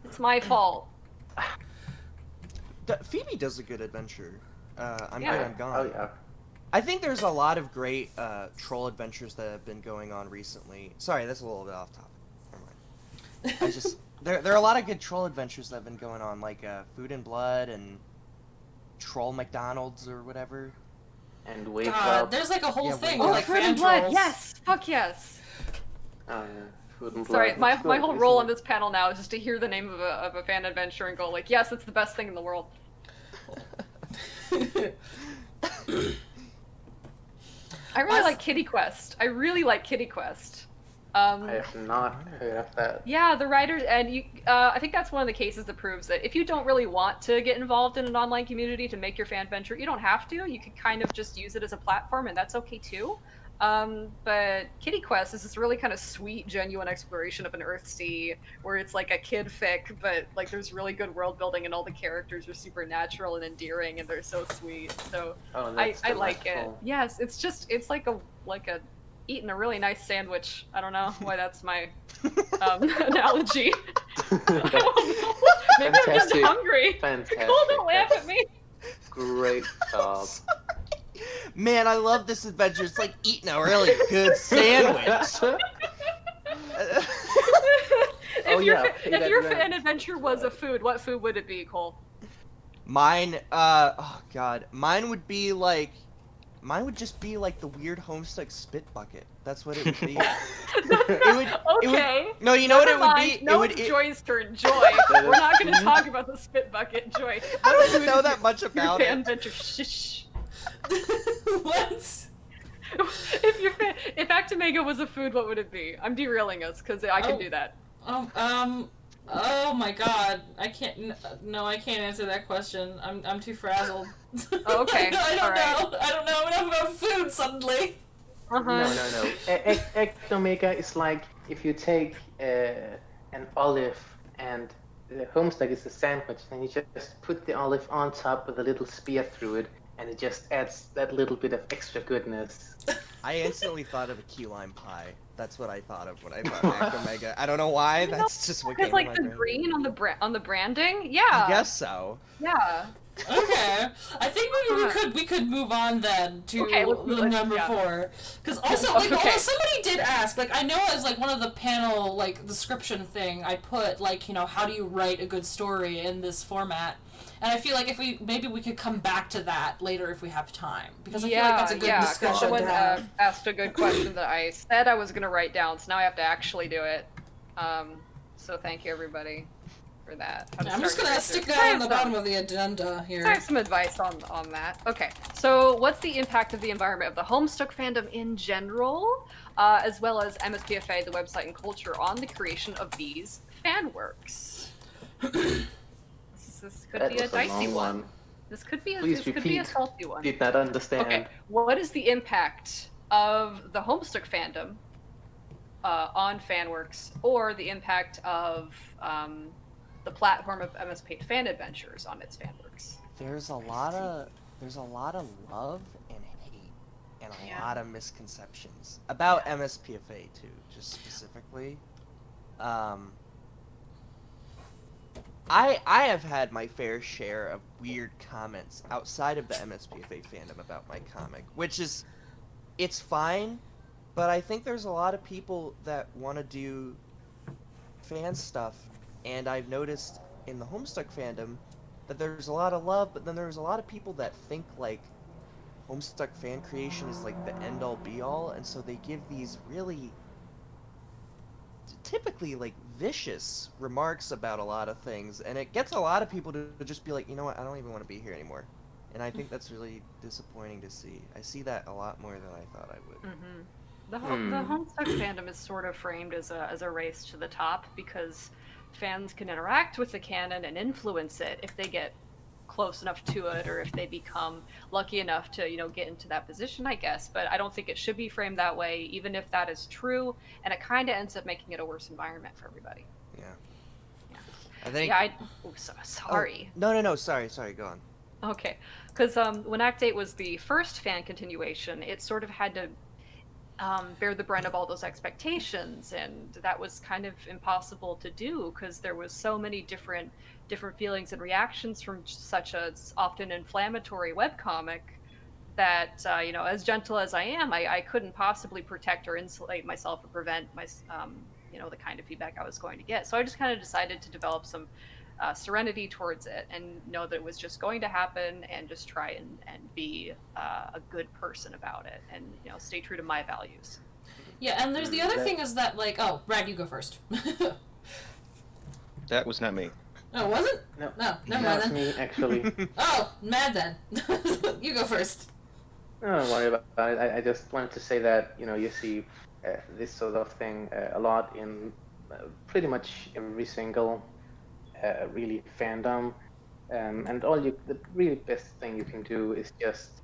It's my fault. Phoebe does a good adventure. I'm Yeah. Great, I'm Gone. Oh yeah. I think there's a lot of great troll adventures that have been going on recently. Sorry, that's a little bit off topic. Never mind. I just there are a lot of good troll adventures that have been going on, like Food and Blood and Troll McDonald's or whatever. And Wake God, Up. there's like a whole Yeah, thing oh, with Oh, like Fruit fan and Blood. trolls. Yes. Fuck yes. Oh yeah. Food and Sorry, Blood. my It's good, whole isn't role it? on this panel now is just to hear the name of a fan adventure and go like, yes, it's the best thing in the world. I really like Kitty Quest. I really like Kitty Quest. I have not heard of that. Yeah, the writers, and you. I think that's one of the cases that proves that if you don't really want to get involved in an online community to make your fan venture, you don't have to. You can kind of just use it as a platform, and that's okay too. But Kitty Quest is this really kind of sweet, genuine exploration of an Earthsea where it's like a kid fic, but like there's really good world building and all the characters are super natural and endearing and they're so sweet. So Oh, I that's like it. delightful. Yes, it's like a eating a really nice sandwich. I don't know why that's my analogy. I don't know. Maybe I'm just Fantastic. hungry. Fantastic. Nicole, don't laugh at me. Great job. Man, I love this adventure. It's like eating a really good sandwich. Oh, yeah, If your that fan adventure was a food, what food would it be, Cole? Mine, oh god, mine would just be like the weird Homestuck spit bucket. That's what it would be. Okay. No, you know what it would Never be? mind. No, it's Joy's turn. Joy. We're not going to talk about the spit bucket. Joy. I don't even What know food that is much your about fan it. adventure? Shh. What? If Actimega was a food, what would it be? I'm derailing us because I can do that. Oh my god. I can't, no, I can't answer that question. I'm too frazzled. Oh, okay. I don't Alright. know. I don't know enough about food suddenly. Uh-huh. No. Ectomega is like if you take an olive and the Homestuck is a sandwich, and you just put the olive on top with a little spear through it, and it just adds that little bit of extra goodness. I instantly thought of a key lime pie. That's what I thought of when I thought Actomega. I don't know why. That's just what came Because to like my the brain. green on the branding, yeah. I guess so. Yeah. Okay, I think maybe we could move on then to the number 4, because also like Okay. somebody did ask, like I know as like one of the panel like description thing I put like, you know, how do you write a good story in this format, and I feel like if we could come back to that later if we have time, because I feel like that's a good discussion someone to have. asked a good question that I said I was gonna write down, so now I have to actually do it. So thank you everybody for that. I'm just gonna stick that on the bottom of the agenda here. I have some advice on that. Okay, so what's the impact of the environment of the Homestuck fandom in general, as well as MSPFA, the website and culture, on the creation of these fan works? This could That be a was a dicey long one. one. This could be Please this could be a repeat. salty one. Did not understand. Okay, what is the impact of the Homestuck fandom on fanworks, or the impact of the platform of Mspfa Fanventures on its fanworks? There's a lot of love and hate and a lot of misconceptions about MSPFA too, just specifically. I have had my fair share of weird comments outside of the MSPFA fandom about my comic, which is, it's fine, but I think there's a lot of people that want to do fan stuff, and I've noticed in the Homestuck fandom that there's a lot of love, but then there's a lot of people that think like Homestuck fan creation is like the end-all be-all, and so they give these really typically like vicious remarks about a lot of things, and it gets a lot of people to just be like, you know what, I don't even want to be here anymore. And I think that's really disappointing to see. I see that a lot more than I thought I would. The Homestuck fandom is sort of framed as a race to the top, because fans can interact with the canon and influence it if they get close enough to it, or if they become lucky enough to, you know, get into that position, I guess. But I don't think it should be framed that way, even if that is true, and it kind of ends up making it a worse environment for everybody. Yeah. I think. Yeah, sorry. Oh, no, sorry, go on. Okay, because when Act 8 was the first fan continuation, it sort of had to bear the brunt of all those expectations, and that was kind of impossible to do because there was so many different feelings and reactions from such a often inflammatory webcomic that you know, as gentle as I am, I couldn't possibly protect or insulate myself or prevent my you know, the kind of feedback I was going to get. So I just kind of decided to develop some serenity towards it and know that it was just going to happen, and just try and be a good person about it, and, you know, stay true to my values. Yeah, and there's the other thing is that, like, oh, Brad, you go first. That was not me. Oh, was it? No, never mind that's then. me actually. Oh, Mad then. You go first. Don't worry about it. I just wanted to say that, you know, you see this sort of thing a lot in pretty much every single really fandom, and the really best thing you can do is just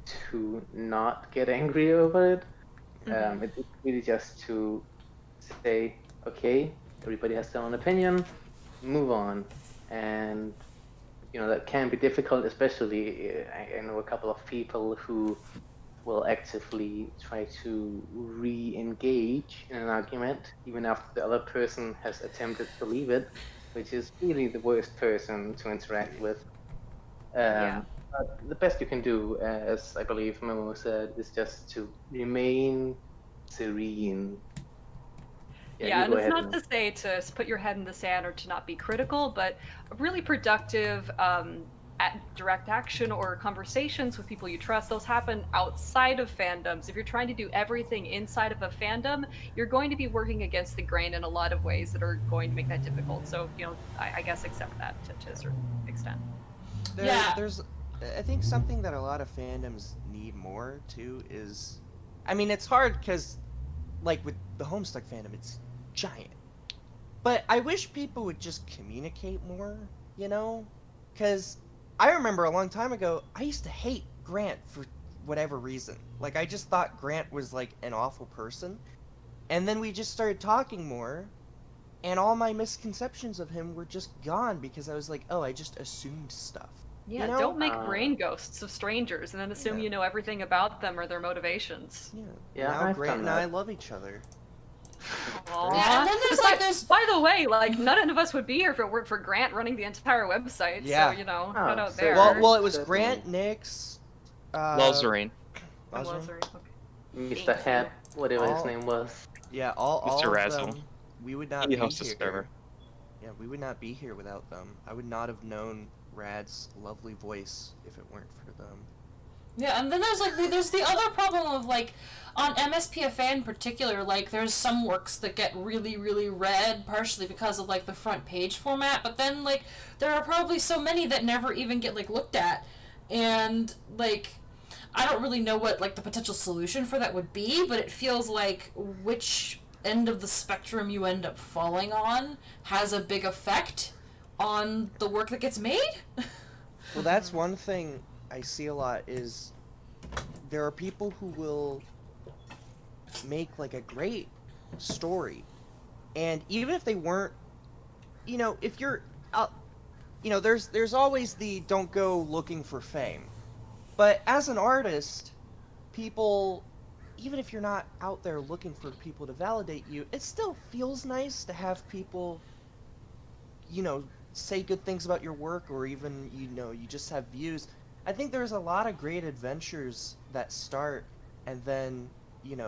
to not get angry over it. It's really just to say, okay, everybody has their own opinion, move on. And, that can be difficult, especially I know a couple of people who will actively try to re-engage in an argument, even after the other person has attempted to leave it, which is really the worst person to interact with. Yeah. But the best you can do, as I believe Momo said, is just to remain serene. Yeah, You and go it's ahead not and to say to put your head in the sand or to not be critical, but a really productive at direct action or conversations with people you trust, those happen outside of fandoms. If you're trying to do everything inside of a fandom, you're going to be working against the grain in a lot of ways that are going to make that difficult. So, I guess accept that to a certain extent. There's, I think something that a lot of fandoms need more too is, I mean, it's hard because, like with the Homestuck fandom, it's giant. But I wish people would just communicate more, Because I remember a long time ago, I used to hate Grant for whatever reason. Like, I just thought Grant was, like, an awful person. And then we just started talking more, and all my misconceptions of him were just gone because I was like, oh, I just assumed stuff. Yeah, don't make brain ghosts of strangers and then assume you know everything about them or their motivations. Yeah, now Grant and I love each other. Aww. Yeah, and then there's by the way, none of us would be here if it weren't for Grant running the entire website. Yeah. So shout out there. Well, it was Grant, Nix, Lozarine. Okay. Mr. Hat, whatever his name was. Yeah, all Mr. of Razzle. them. We would not He be hosts the here. server. Yeah, we would not be here without them. I would not have known Rad's lovely voice if it weren't for them. Yeah, and then there's the other problem of on MSPFA in particular, there's some works that get really, really read, partially because of the front page format, but then there are probably so many that never even get looked at, and I don't really know what the potential solution for that would be, but it feels like which end of the spectrum you end up falling on has a big effect on the work that gets made. Well, that's one thing I see a lot is there are people who will make a great story, and even if they weren't, if you're out, there's always the don't go looking for fame, but as an artist, people, even if you're not out there looking for people to validate you, it still feels nice to have people say good things about your work, or even you just have views. I think there's a lot of great adventures that start and then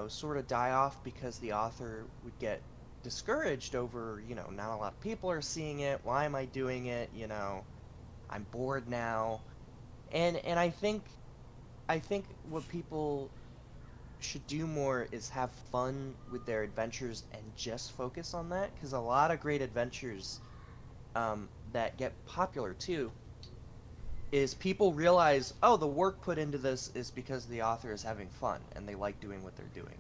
sort of die off because the author would get discouraged over not a lot of people are seeing it, why am I doing it, I'm bored now. And I think what people should do more is have fun with their adventures and just focus on that, because a lot of great adventures that get popular too is people realize, oh, the work put into this is because the author is having fun and they like doing what they're doing.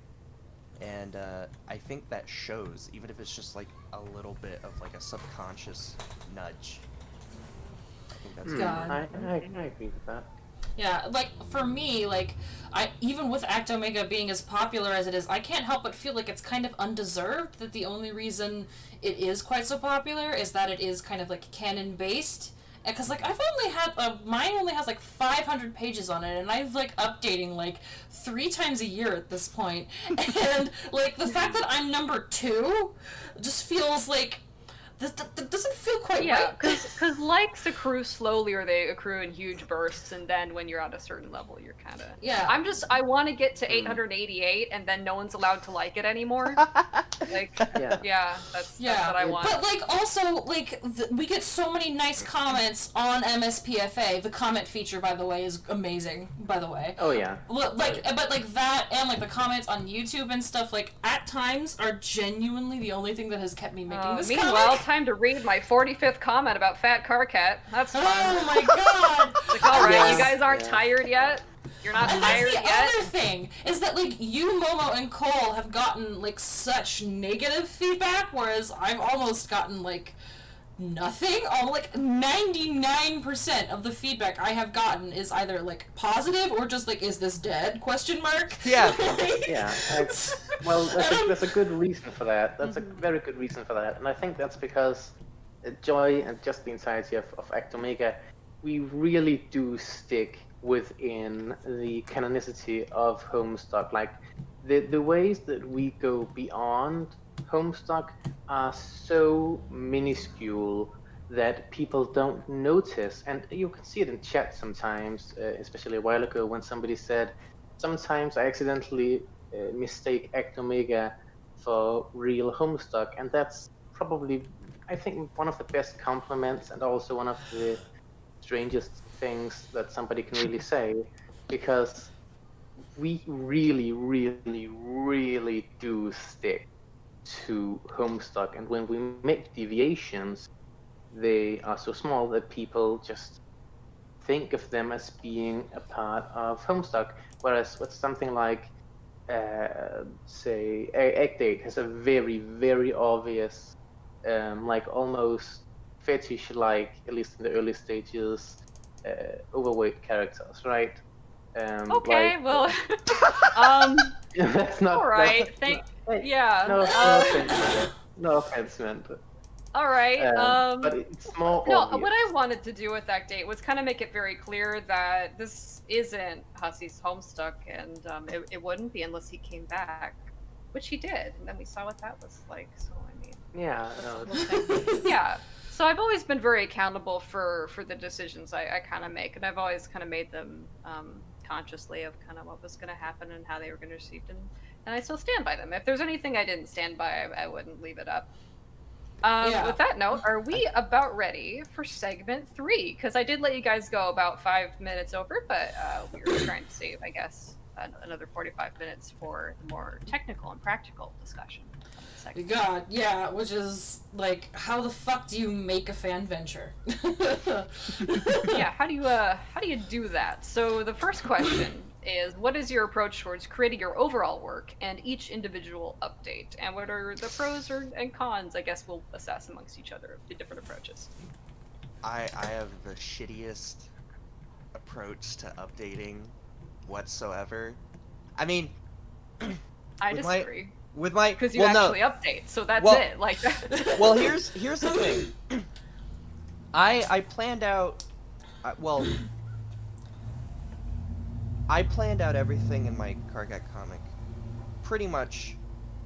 And I think that shows, even if it's just a little bit of a subconscious nudge. I think that's God. I agree with that. Yeah, for me, I even with Act Omega being as popular as it is, I can't help but feel like it's kind of undeserved that the only reason it is quite so popular is that it is kind of canon-based. Because, I've only had, mine only has, 500 pages on it, and I've, updating, 3 times a year at this point. And, the fact that I'm number 2 just feels that doesn't feel quite right. because likes accrue slowly, or they accrue in huge bursts, and then when you're at a certain level, you're kind of... Yeah. I want to get to 888, and then no one's allowed to like it anymore. That's what I want. But, also, we get so many nice comments on MSPFA. The comment feature, by the way, is amazing, by the way. Oh, yeah. But that, and, the comments on YouTube and stuff, at times, are genuinely the only thing that has kept me making this meanwhile, comic. time to read my 45th comment about Fat Karkat. That's fun. Oh my god! Alright, you guys aren't tired yet? You're not tired yet? That's the other thing, is that, you, Momo, and Cole have gotten, such negative feedback, whereas I've almost gotten, nothing. Oh, like 99% of the feedback I have gotten is either like positive or just like, is this dead? Question mark. Yeah. Yeah. Well, there's a good reason for that. That's a very good reason for that, and I think that's because Joy and just the entirety of Act Omega, we really do stick within the canonicity of Homestuck. Like the ways that we go beyond Homestuck are so minuscule that people don't notice, and you can see it in chat sometimes, especially a while ago when somebody said, sometimes I accidentally mistake Act Omega for real Homestuck, and that's probably, I think, one of the best compliments and also one of the strangest things that somebody can really say, because we really, really, really do stick to Homestuck, and when we make deviations, they are so small that people just think of them as being a part of Homestuck, whereas with something like, say, Egg Date has a very, very obvious, like almost fetish-like, at least in the early stages, overweight characters, right? Okay, Like, well, that's not all right. Yeah. no offense meant. No offense meant. All right. But it's more No, obvious. what I wanted to do with Act 8 was kind of make it very clear that this isn't Hussey's Homestuck, and it wouldn't be unless he came back, which he did, and then we saw what that was like. So I mean, Yeah, no, yeah. So I've always been very accountable for the decisions I kind of make, and I've always kind of made them consciously of kind of what was going to happen and how they were going to receive, and I still stand by them. If there's anything I didn't stand by, I wouldn't leave it up. With that note, are we about ready for segment 3? Because I did let you guys go about 5 minutes over, but we were trying to save, I guess, another 45 minutes for the more technical and practical discussion of the segment. God, yeah, which is like, how the fuck do you make a fan venture? Yeah, how do you do that? So the first question is, what is your approach towards creating your overall work and each individual update? And what are the pros and cons, I guess we'll assess amongst each other, of the different approaches? I have the shittiest approach to updating whatsoever. I mean, I disagree. Because you actually update, so that's it. Like, well, here's the thing. I planned out. I planned out everything in my Karkat comic pretty much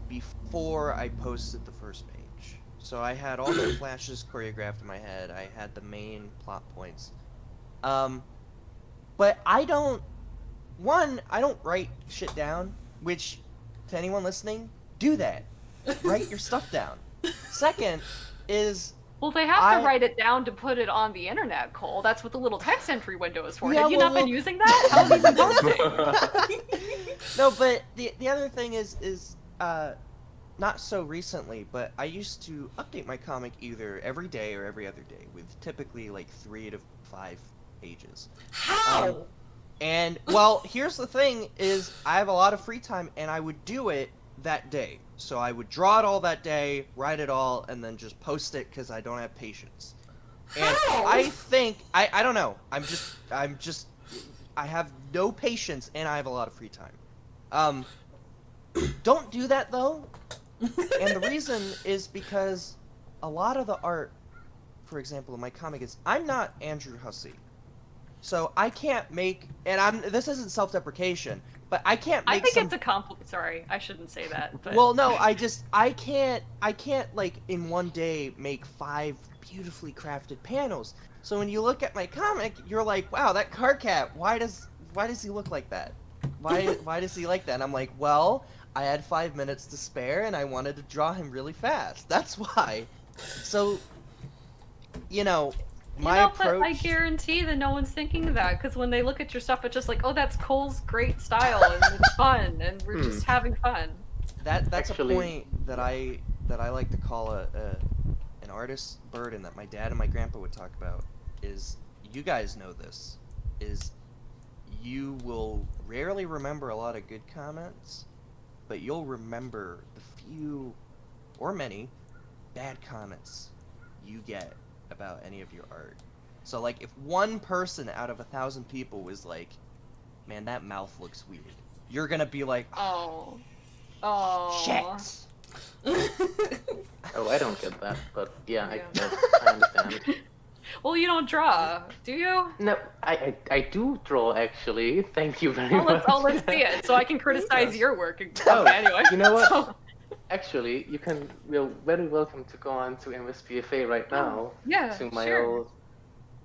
before I posted the first page. So I had all the flashes choreographed in my head. I had the main plot points. But I don't write shit down, which, to anyone listening, do that. Write your stuff down. Second is... Well, they have to write it down to put it on the internet, Cole. That's what the little text entry window is for. Have you not been using that? How have you been posting? No, but the other thing is not so recently, but I used to update my comic either every day or every other day, with typically like 3 to 5 pages. How? And, well, here's the thing, is I have a lot of free time, and I would do it that day. So I would draw it all that day, write it all, and then just post it, because I don't have patience. And I think, I don't know, I have no patience, and I have a lot of free time. Don't do that, though. And the reason is because a lot of the art, for example, in my comic is, I'm not Andrew Hussey. So I can't make, and this isn't self-deprecation, but I can't make it's a compliment. Sorry, I shouldn't say that. But... Well, no, I can't, like, in one day make 5 beautifully crafted panels. So when you look at my comic, you're like, wow, that Karkat, why does he look like that? Why does he like that? And I'm like, well, I had 5 minutes to spare, and I wanted to draw him really fast. That's why. So, my approach... But I guarantee that no one's thinking of that, because when they look at your stuff, it's just like, oh, that's Cole's great style, and it's fun, and we're just having fun. That's actually a point that I like to call an artist's burden that my dad and my grandpa would talk about. Is, you guys know this, is you will rarely remember a lot of good comments, but you'll remember the few or many bad comments you get about any of your art. So like if one person out of 1,000 people was like, man, that mouth looks weird, you're gonna be like, Oh. shit. Oh, I don't get that, but yeah, Yeah. I understand. Well, you don't draw, do you? No, I do draw actually. Thank you very much. Let's see it, so I can criticize your work. Oh, Okay, anyway. you know what? So- Actually, you're very welcome to go on to Mspfa right now. yeah, To my sure. old.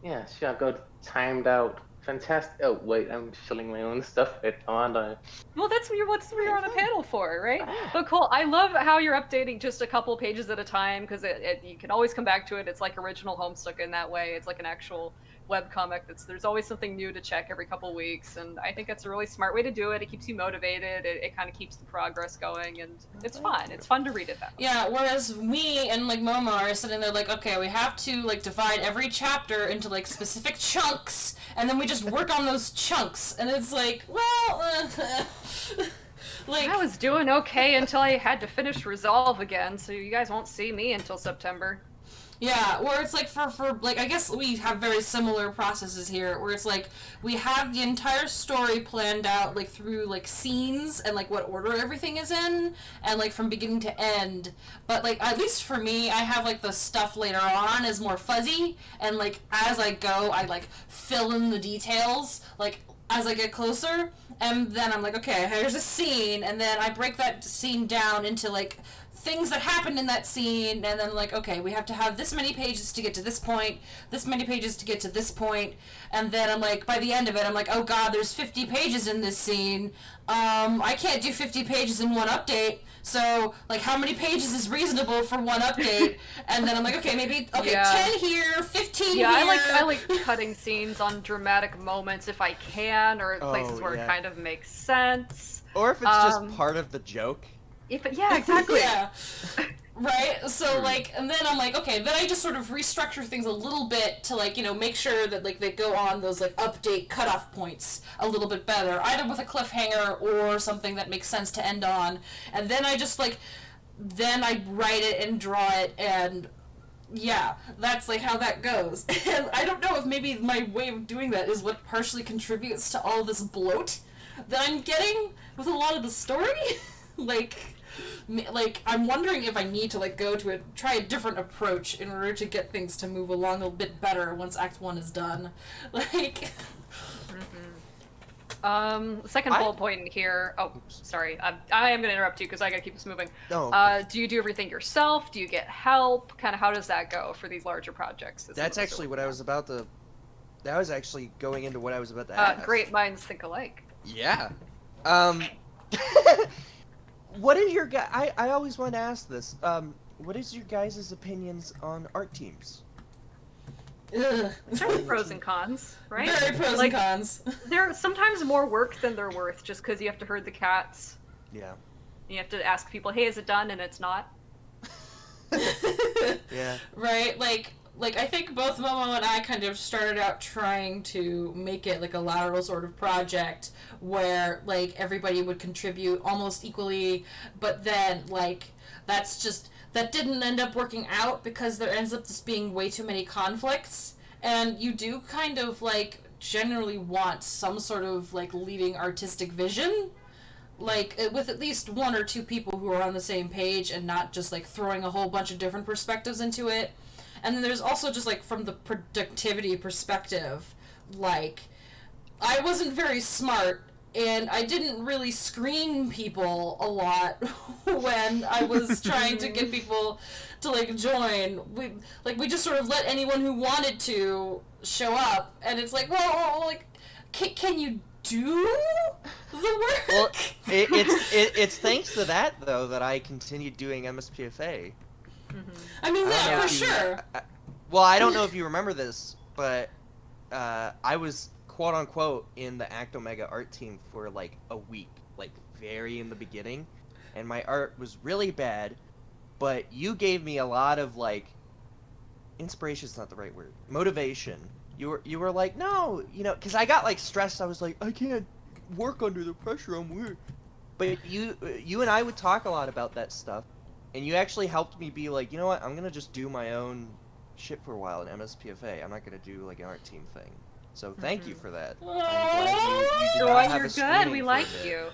Yeah, sure. I've got timed out. Fantastic. Oh wait, I'm shilling my own stuff right now, aren't I? Well, that's what you're on a panel for, right? But cool. I love how you're updating just a couple pages at a time because you can always come back to it. It's like original Homestuck in that way. It's like an actual webcomic. There's always something new to check every couple weeks, and I think that's a really smart way to do it. It keeps you motivated. It kind of keeps the progress going, and it's fun. It's fun to read it that way. Yeah, whereas me and like Momo are sitting there like, okay, we have to like divide every chapter into like specific chunks, and then we just work on those chunks, and it's like, well, like I was doing okay until I had to finish Resolve again, so you guys won't see me until September. yeah, where it's like for like I guess we have very similar processes here, where it's like we have the entire story planned out like through like scenes and like what order everything is in, and like from beginning to end. But like at least for me, I have like the stuff later on is more fuzzy, and like as I go, I like fill in the details like as I get closer, and then I'm like, okay, here's a scene, and then I break that scene down into like things that happened in that scene, and then like, okay, we have to have this many pages to get to this point, this many pages to get to this point, and then I'm like, by the end of it, I'm like, oh god, there's 50 pages in this scene. I can't do 50 pages in one update, so like how many pages is reasonable for one update? And then I'm like, okay, maybe 10 here, 15 Yeah, here. I like cutting scenes on dramatic moments if I can, or places where it kind of makes sense. Or if it's just part of the joke. Yeah, exactly. Yeah. Right? So, like, and then I'm like, okay, then I just sort of restructure things a little bit to, like, you know, make sure that, like, they go on those, like, update cutoff points a little bit better, either with a cliffhanger or something that makes sense to end on. And then I just, like, then I write it and draw it, and yeah, that's, like, how that goes. And I don't know if maybe my way of doing that is what partially contributes to all this bloat that I'm getting with a lot of the story. Like, I'm wondering if I need to, like, try a different approach in order to get things to move along a bit better once Act 1 is done. Like... Second bullet point in here. Oh, sorry. I am going to interrupt you because I got to keep this moving. No. Do you do everything yourself? Do you get help? Kind of how does that go for these larger projects? That's actually what I was about to... That was actually going into what I was about to ask. Great minds think alike. Yeah. What is your guy? I always want to ask this. What is your guys' opinions on art teams? Ugh. There's pros and cons, right? Very pros and cons. They're sometimes more work than they're worth, just because you have to herd the cats. Yeah. You have to ask people, "Hey, is it done?" And it's not. Yeah. Right? Like, I think both Momo and I kind of started out trying to make it, like, a lateral sort of project where, like, everybody would contribute almost equally, but then, like, that didn't end up working out because there ends up just being way too many conflicts, and you do kind of, like, generally want some sort of, like, leading artistic vision, like, with at least one or two people who are on the same page and not just, like, throwing a whole bunch of different perspectives into it. And then there's also just, like, from the productivity perspective, like, I wasn't very smart, and I didn't really screen people a lot when I was trying to get people to, like, join. We just sort of let anyone who wanted to show up, and it's like, well, like, can you do the work? Well, it's thanks to that, though, that I continued doing MSPFA. I mean, that for sure. Well, I don't know if you remember this, but I was quote-unquote in the Act Omega art team for like a week, like very in the beginning, and my art was really bad, but you gave me a lot of like, inspiration's not the right word, motivation. You were like, no, you know, because I got like stressed. I was like, I can't work under the pressure, I'm weird. But you and I would talk a lot about that stuff, and you actually helped me be like, you know what, I'm gonna just do my own shit for a while in MSPFA. I'm not gonna do like an art team thing. So thank you for that. I'm Aw. glad you did Joy, not have you're a good. screening We for like a bit. you.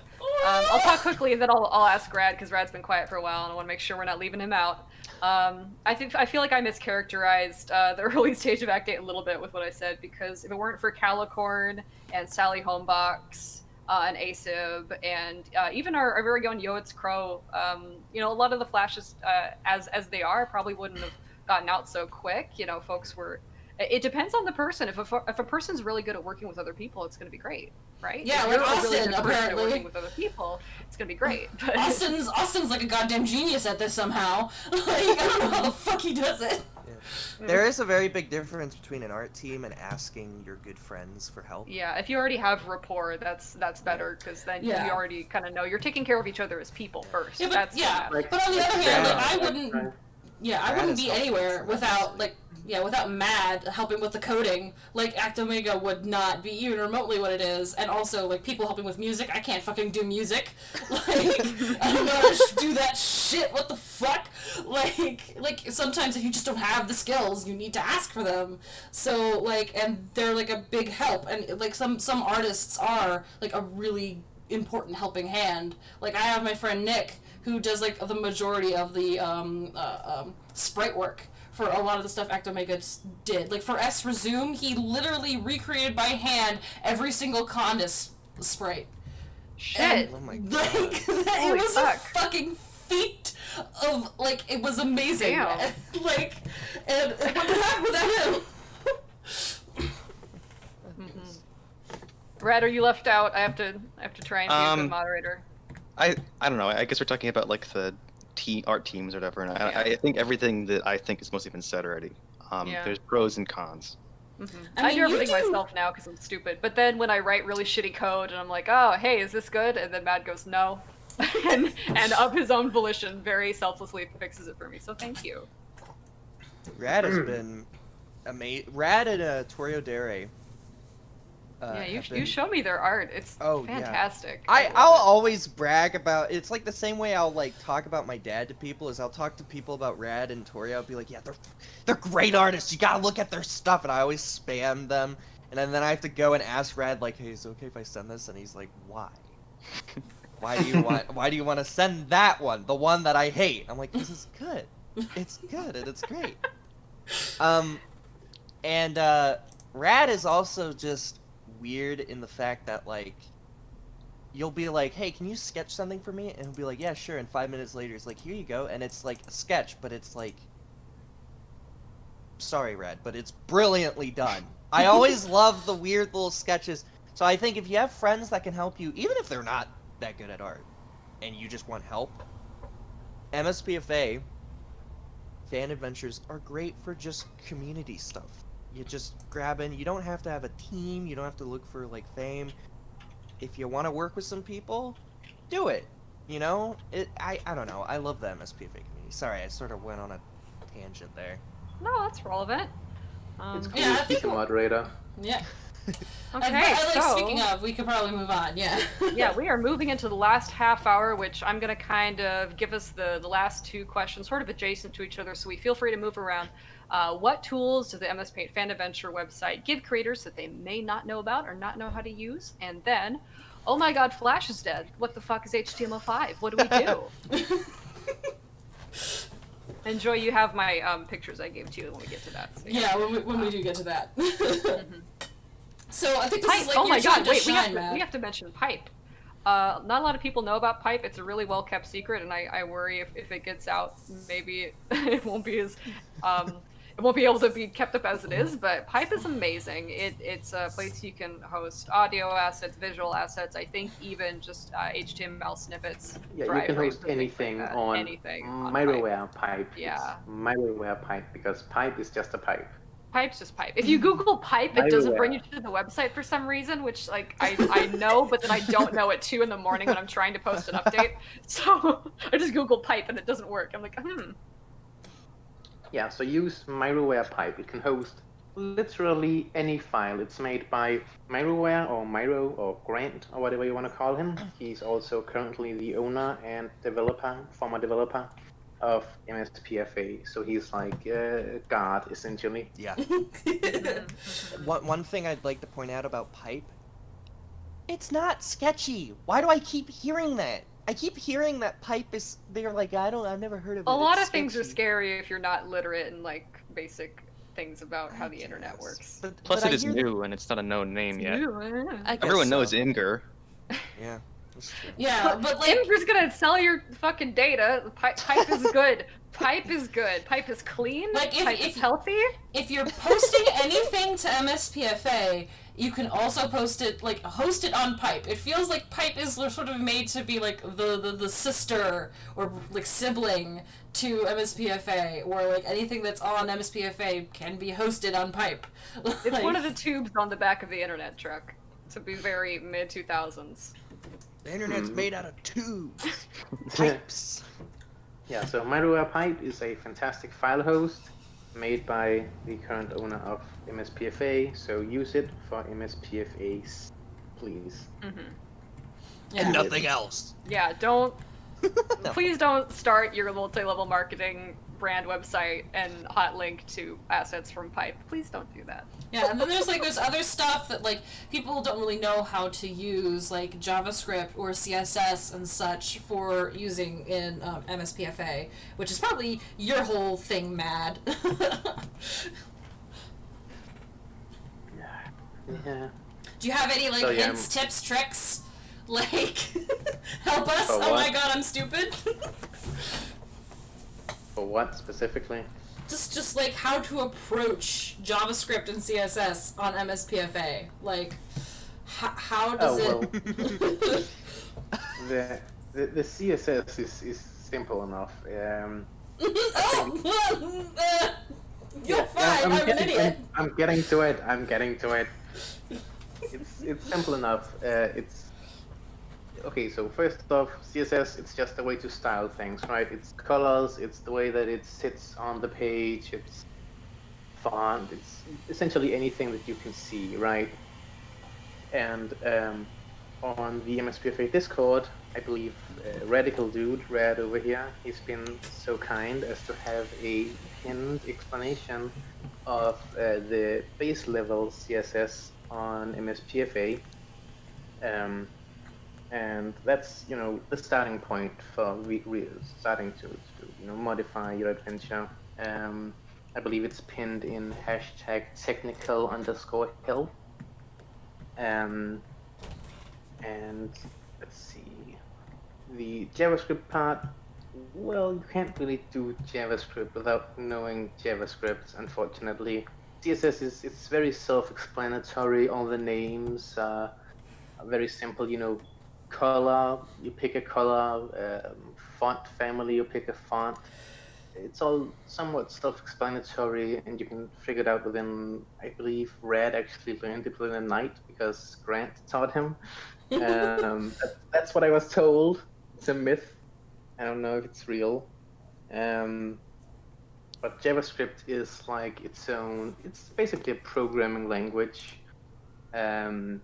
I'll talk quickly, and then I'll ask Rad, because Rad's been quiet for a while, and I want to make sure we're not leaving him out. I feel like I mischaracterized the early stage of Act 8 a little bit with what I said, because if it weren't for Calicorn and Sally Homebox and Asib and even our very own Yoet's Crow, you know, a lot of the flashes as they are probably wouldn't have gotten out so quick. You know, folks were. It depends on the person. If a person's really good at working with other people, it's going to be great, right? Yeah, if like you're a really Austin, good person at apparently. working with other people, it's going to be great. But Austin's like a goddamn genius at this somehow. Like, I don't know how the fuck he does it. Yeah. There is a very big difference between an art team and asking your good friends for help. yeah, if you already have rapport, that's better, because then you already kind of know you're taking care of each other as people first. Yeah, but, That's but on the other hand, like, I wouldn't. Right. Yeah, I Brad wouldn't has be helped anywhere me without tremendously. without Mad helping with the coding. Like Act Omega would not be even remotely what it is, and also like people helping with music. I can't fucking do music. Like I don't know how to do that shit. What the fuck? Like sometimes if you just don't have the skills, you need to ask for them. So like, and they're like a big help, and like some artists are like a really important helping hand. Like I have my friend Nick, who does like the majority of the sprite work for a lot of the stuff Act Omega did. Like for S Resume, he literally recreated by hand every single Condis sprite. shit. And, Oh my god. like, it Holy was fuck. a fucking feat of like it was amazing. Damn. Like, and what would happen without him? Rad, are you left out? I have to try and be a good Um, moderator. I don't know. I guess we're talking about like the art teams or whatever, and I think everything that I think is mostly been said already. Yeah. There's pros and cons. I I do mean, you everything do- myself now because I'm stupid. But then when I write really shitty code and I'm like, oh, hey, is this good? And then Mad goes, no. and of his own volition, very selflessly fixes it for me. So thank you. Rad has been amazing. Rad and Torio Dere. Yeah, you have been- showed me their art. It's Oh, yeah. fantastic. I'll love always brag about. It's like the same way I'll like talk about my dad to people. Is I'll talk to people about Rad and Torio. I'll be like, yeah, they're great artists. You gotta look at their stuff, and I always spam them. And then I have to go and ask Rad like, hey, is it okay if I send this? And he's like, why? Why do you want to send that one? The one that I hate? I'm like, this is good. It's good and it's great. Rad is also just weird in the fact that like you'll be like, hey, can you sketch something for me? And he'll be like, yeah, sure. And 5 minutes later it's like, here you go. And it's like a sketch, but it's like, sorry, Rad, but it's brilliantly done. I always love the weird little sketches. So I think if you have friends that can help you, even if they're not that good at art and you just want help, MSPFA Fanventures are great for just community stuff. You just grab in. You don't have to have a team. You don't have to look for like fame. If you want to work with some people, do it. You know, I don't know. I love the MSPFA community. Sorry, I sort of went on a tangent there. No, that's relevant. It's cool Yeah, I to be think- the moderator. Yeah. Okay, so speaking of, we could probably move on. Yeah. yeah, we are moving into the last half hour, which I'm going to kind of give us the last two questions, sort of adjacent to each other, so we feel free to move around. What tools does the MS Paint Fanventure website give creators that they may not know about or not know how to use? And then, oh my god, Flash is dead. What the fuck is HTML5? What do we do? Enjoy, you have my pictures I gave to you when we get to that. So, Yeah, when we do get to that. So I think this Pipe. is like Oh my your time god, to wait, shine, we Matt. have to mention Pipe. Not a lot of people know about Pipe. It's a really well kept secret, and I worry if it gets out, maybe it won't be as it won't be able to be kept up as it is. But Pipe is amazing. It's a place you can host audio assets, visual assets. I think even just HTML snippets. Yeah, you can driveways, host and things anything like that. on anything on Pipe. middleware pipe. Yeah. It's middleware pipe because pipe is just a pipe. Pipe's just Pipe. If you Google Pipe, it doesn't bring you Middleware. to the website for some reason, which like I know, but then I don't know at 2 in the morning when I'm trying to post an update. So I just Google Pipe and it doesn't work. I'm like, Yeah, so use middleware pipe. It can host literally any file. It's made by Middleware or Miro or Grant or whatever you want to call him. He's also currently the owner and developer, former developer of MSPFA. So he's like God, essentially. Yeah. One thing I'd like to point out about pipe, it's not sketchy. Why do I keep hearing that? I keep hearing that pipe is, they're like, I've never heard of it. A lot It's of things are sketchy. scary if you're not literate in like basic things about how the internet works. Plus, but it is new and it's not a known name yet. I guess Everyone so. knows Inger. Yeah, that's true. Yeah, but like, Imger's gonna sell your fucking data. Pipe is good. Pipe is good. Pipe is clean. Like, Pipe is healthy. if you're posting anything to MSPFA, you can also post it, like, host it on Pipe. It feels like Pipe is sort of made to be like the sister or like sibling to MSPFA, or like anything that's on MSPFA can be hosted on Pipe. It's one of the tubes on the back of the internet truck. To be very mid 2000s. The internet's made out of tubes. Pipes. Yeah, so Marua Pipe is a fantastic file host made by the current owner of MSPFA, so use it for MSPFAs, please. And nothing else. Yeah, don't. Please don't start your multi-level marketing brand website and hot link to assets from Pipe. Please don't do that. Yeah, and then there's other stuff that like people don't really know how to use, like JavaScript or CSS and such for using in MSPFA, which is probably your whole thing, Mad. Yeah. Do you have any like So, yeah, hints, tips, tricks? Like, help us! For Oh my what? god, I'm stupid. For what specifically? just like how to approach JavaScript and CSS on MSPFA. Like, how does it? The CSS is simple enough. You're fine. I'm an idiot. I'm getting to it. It's simple enough. It's okay. So first off, CSS, it's just a way to style things, right? It's colors. It's the way that it sits on the page. It's font. It's essentially anything that you can see, right? And on the MSPFA Discord, I believe Radical Dude, Rad over here, he's been so kind as to have a pinned explanation of the base level CSS on MSPFA. And that's, the starting point for starting to modify your adventure. I believe it's pinned in #technical_help. And let's see, the JavaScript part, well, you can't really do JavaScript without knowing JavaScript, unfortunately. CSS it's very self-explanatory. All the names are very simple, color, you pick a color, font family, you pick a font. It's all somewhat self-explanatory, and you can figure it out within, I believe, Red actually learned it within a night because Grant taught him. That's what I was told. It's a myth. I don't know if it's real. But JavaScript is like its own, it's basically a programming language. And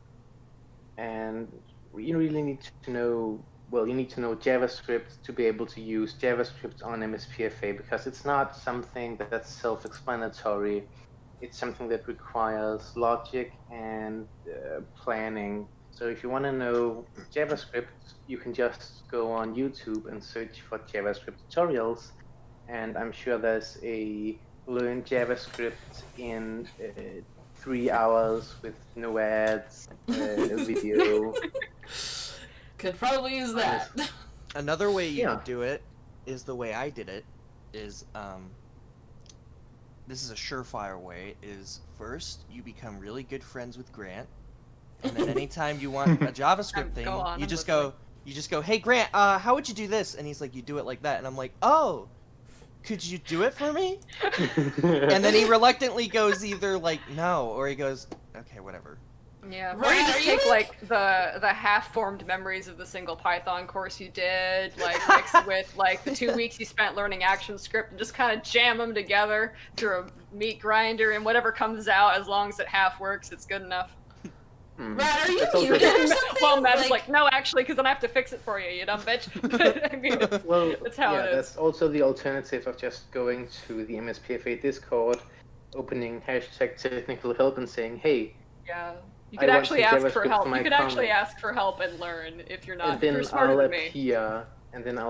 you really need to know, you need to know JavaScript to be able to use JavaScript on MSPFA, because it's not something that's self-explanatory. It's something that requires logic and planning. So if you want to know JavaScript, you can just go on YouTube and search for JavaScript tutorials. And I'm sure there's a Learn JavaScript in 3 hours with no ads, video. Could probably use that. Another way you could do it is the way I did it. Is this is a surefire way. Is first you become really good friends with Grant, and then anytime you want a JavaScript thing, you just go, hey Grant, how would you do this? And he's like, you do it like that, and I'm like, oh, could you do it for me? And then he reluctantly goes either like no, or he goes, okay, whatever. Yeah, or Right, you just take like the half-formed memories of the single Python course you did, like mixed with like the 2 weeks you spent learning ActionScript, and just kind of jam them together through a meat grinder, and whatever comes out, as long as it half works, it's good enough. Rad, are you It's also- muted or something? Well, Matt's like, no, actually, because then I have to fix it for you, you dumb bitch. But, I mean, Well, it's how yeah, it is. that's also the alternative of just going to the MSPFA Discord, opening #technical help and saying, hey, Yeah. You I could want actually some ask for JavaScript help. for You my could actually comic. ask for help and learn if you're And not. If then you're smarter I'll than me.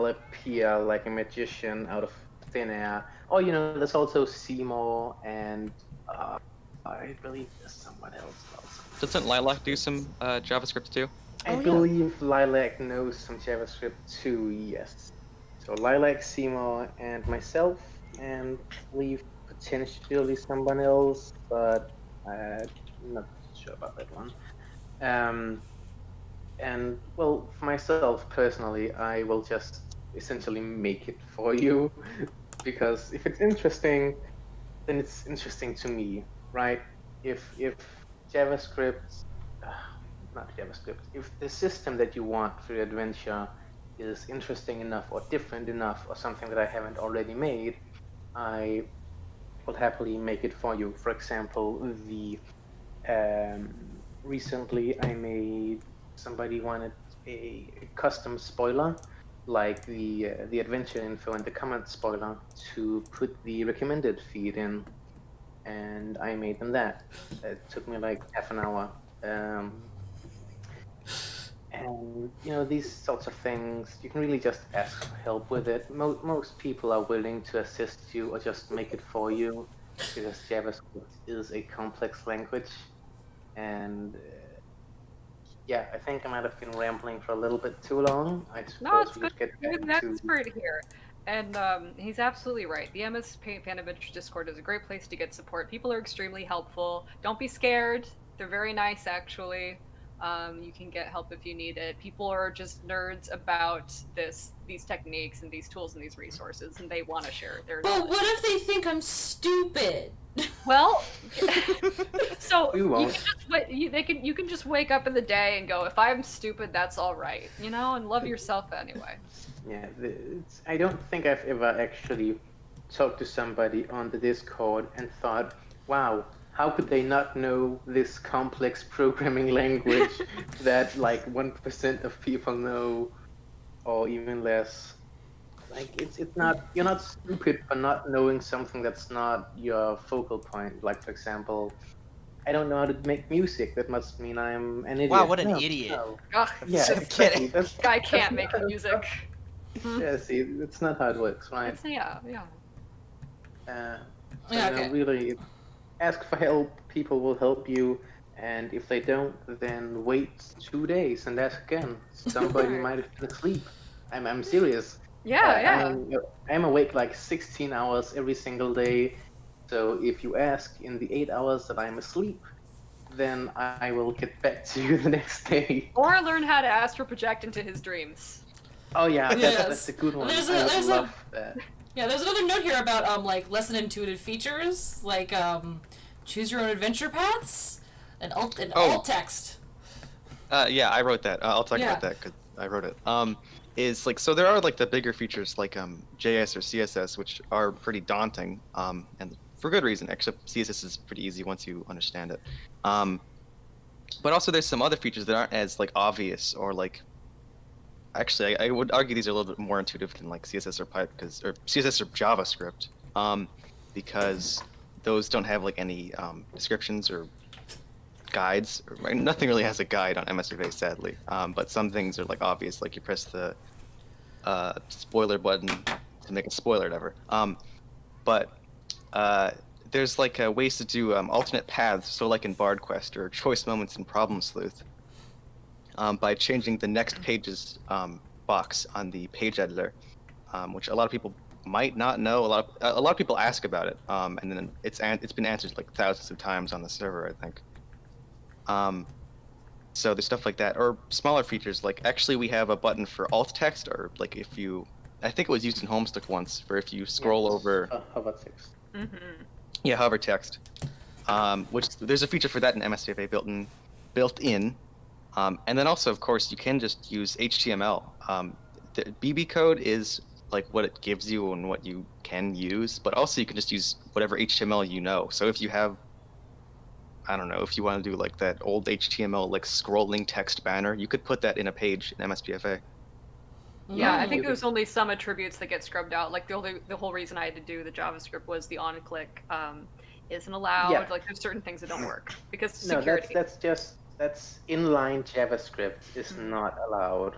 appear like a magician out of thin air. Oh, there's also Seymour and I believe there's someone else also. Doesn't Lilac do some JavaScript too? I Oh, yeah. believe Lilac knows some JavaScript too, yes. So Lilac, Seymour, and myself, and I believe potentially someone else, but I'm not sure about that one. And well, for myself personally, I will just essentially make it for you because if it's interesting, then it's interesting to me, right? If JavaScript, uh, not JavaScript, if the system that you want for your adventure is interesting enough or different enough or something that I haven't already made, I will happily make it for you. For example, recently I made somebody wanted a custom spoiler, like the adventure info and the comment spoiler, to put the recommended feed in, and I made them that. It took me like half an hour. And these sorts of things, you can really just ask for help with it. Most people are willing to assist you or just make it for you, because JavaScript is a complex language. And yeah, I think I might have been rambling for a little bit too long. I No, suppose it's we good. could get You're back an to. expert here. And he's absolutely right. The MS Paint Fanventures Discord is a great place to get support. People are extremely helpful. Don't be scared. They're very nice, actually. You can get help if you need it. People are just nerds about these techniques and these tools and these resources, and they want to share their But knowledge. what if they think I'm stupid? Well, so You won't. you can just wake up in the day and go, if I'm stupid, that's all right, and love yourself anyway. Yeah, I don't think I've ever actually talked to somebody on the Discord and thought, wow, how could they not know this complex programming language that like 1% of people know, or even less? Like it's not, you're not stupid for not knowing something that's not your focal point. Like, for example, I don't know how to make music. That must mean I'm an idiot. Wow, what an No, idiot. no. Ugh, Yeah, I'm exactly. kidding. this guy can't make music. Yeah, see, it's not how it works, right? Yeah. So, Yeah, okay. really, ask for help. People will help you. And if they don't, then wait 2 days and ask again. Somebody Right. might have been asleep. I'm serious. Yeah. I'm awake like 16 hours every single day. So if you ask in the 8 hours that I'm asleep, then I will get back to you the next day. Or learn how to astral project into his dreams. Oh yeah, Yes. that's a good one. There's I would a- love that. Yeah, there's another note here about like less than intuitive features, like choose your own adventure paths and alt text. Yeah, I wrote that. I'll talk Yeah. about that because I wrote it. Is like, so there are like the bigger features like JS or CSS, which are pretty daunting, and for good reason. Except CSS is pretty easy once you understand it. But also there's some other features that aren't as like obvious, or like, actually I would argue these are a little bit more intuitive than like CSS or or CSS or JavaScript, because those don't have like any descriptions or guides. Nothing really has a guide on MSFA, sadly. But some things are like obvious, like you press the spoiler button to make a spoiler, whatever. But there's like ways to do alternate paths, so like in Bard Quest or choice moments in Problem Sleuth, by changing the next pages box on the page editor, which a lot of people might not know. A lot of people ask about it, and then it's been answered like thousands of times on the server, I think. So there's stuff like that, or smaller features like, actually we have a button for alt text, or like if you, I think it was used in Homestuck once, for if you scroll over. Hover text. Mm-hmm. Yeah, hover text. Which there's a feature for that in MSFA built in. And then also, of course, you can just use HTML. The BB code is like what it gives you and what you can use, but also you can just use whatever HTML you know. So if you have, I don't know, if you want to do like that old HTML like scrolling text banner, you could put that in a page in MSPFA. Yeah, I think there's only some attributes that get scrubbed out. Like the whole reason I had to do the JavaScript was the on-click isn't allowed. Yeah. Like there's certain things that don't work because of No, security. that's inline JavaScript is not allowed.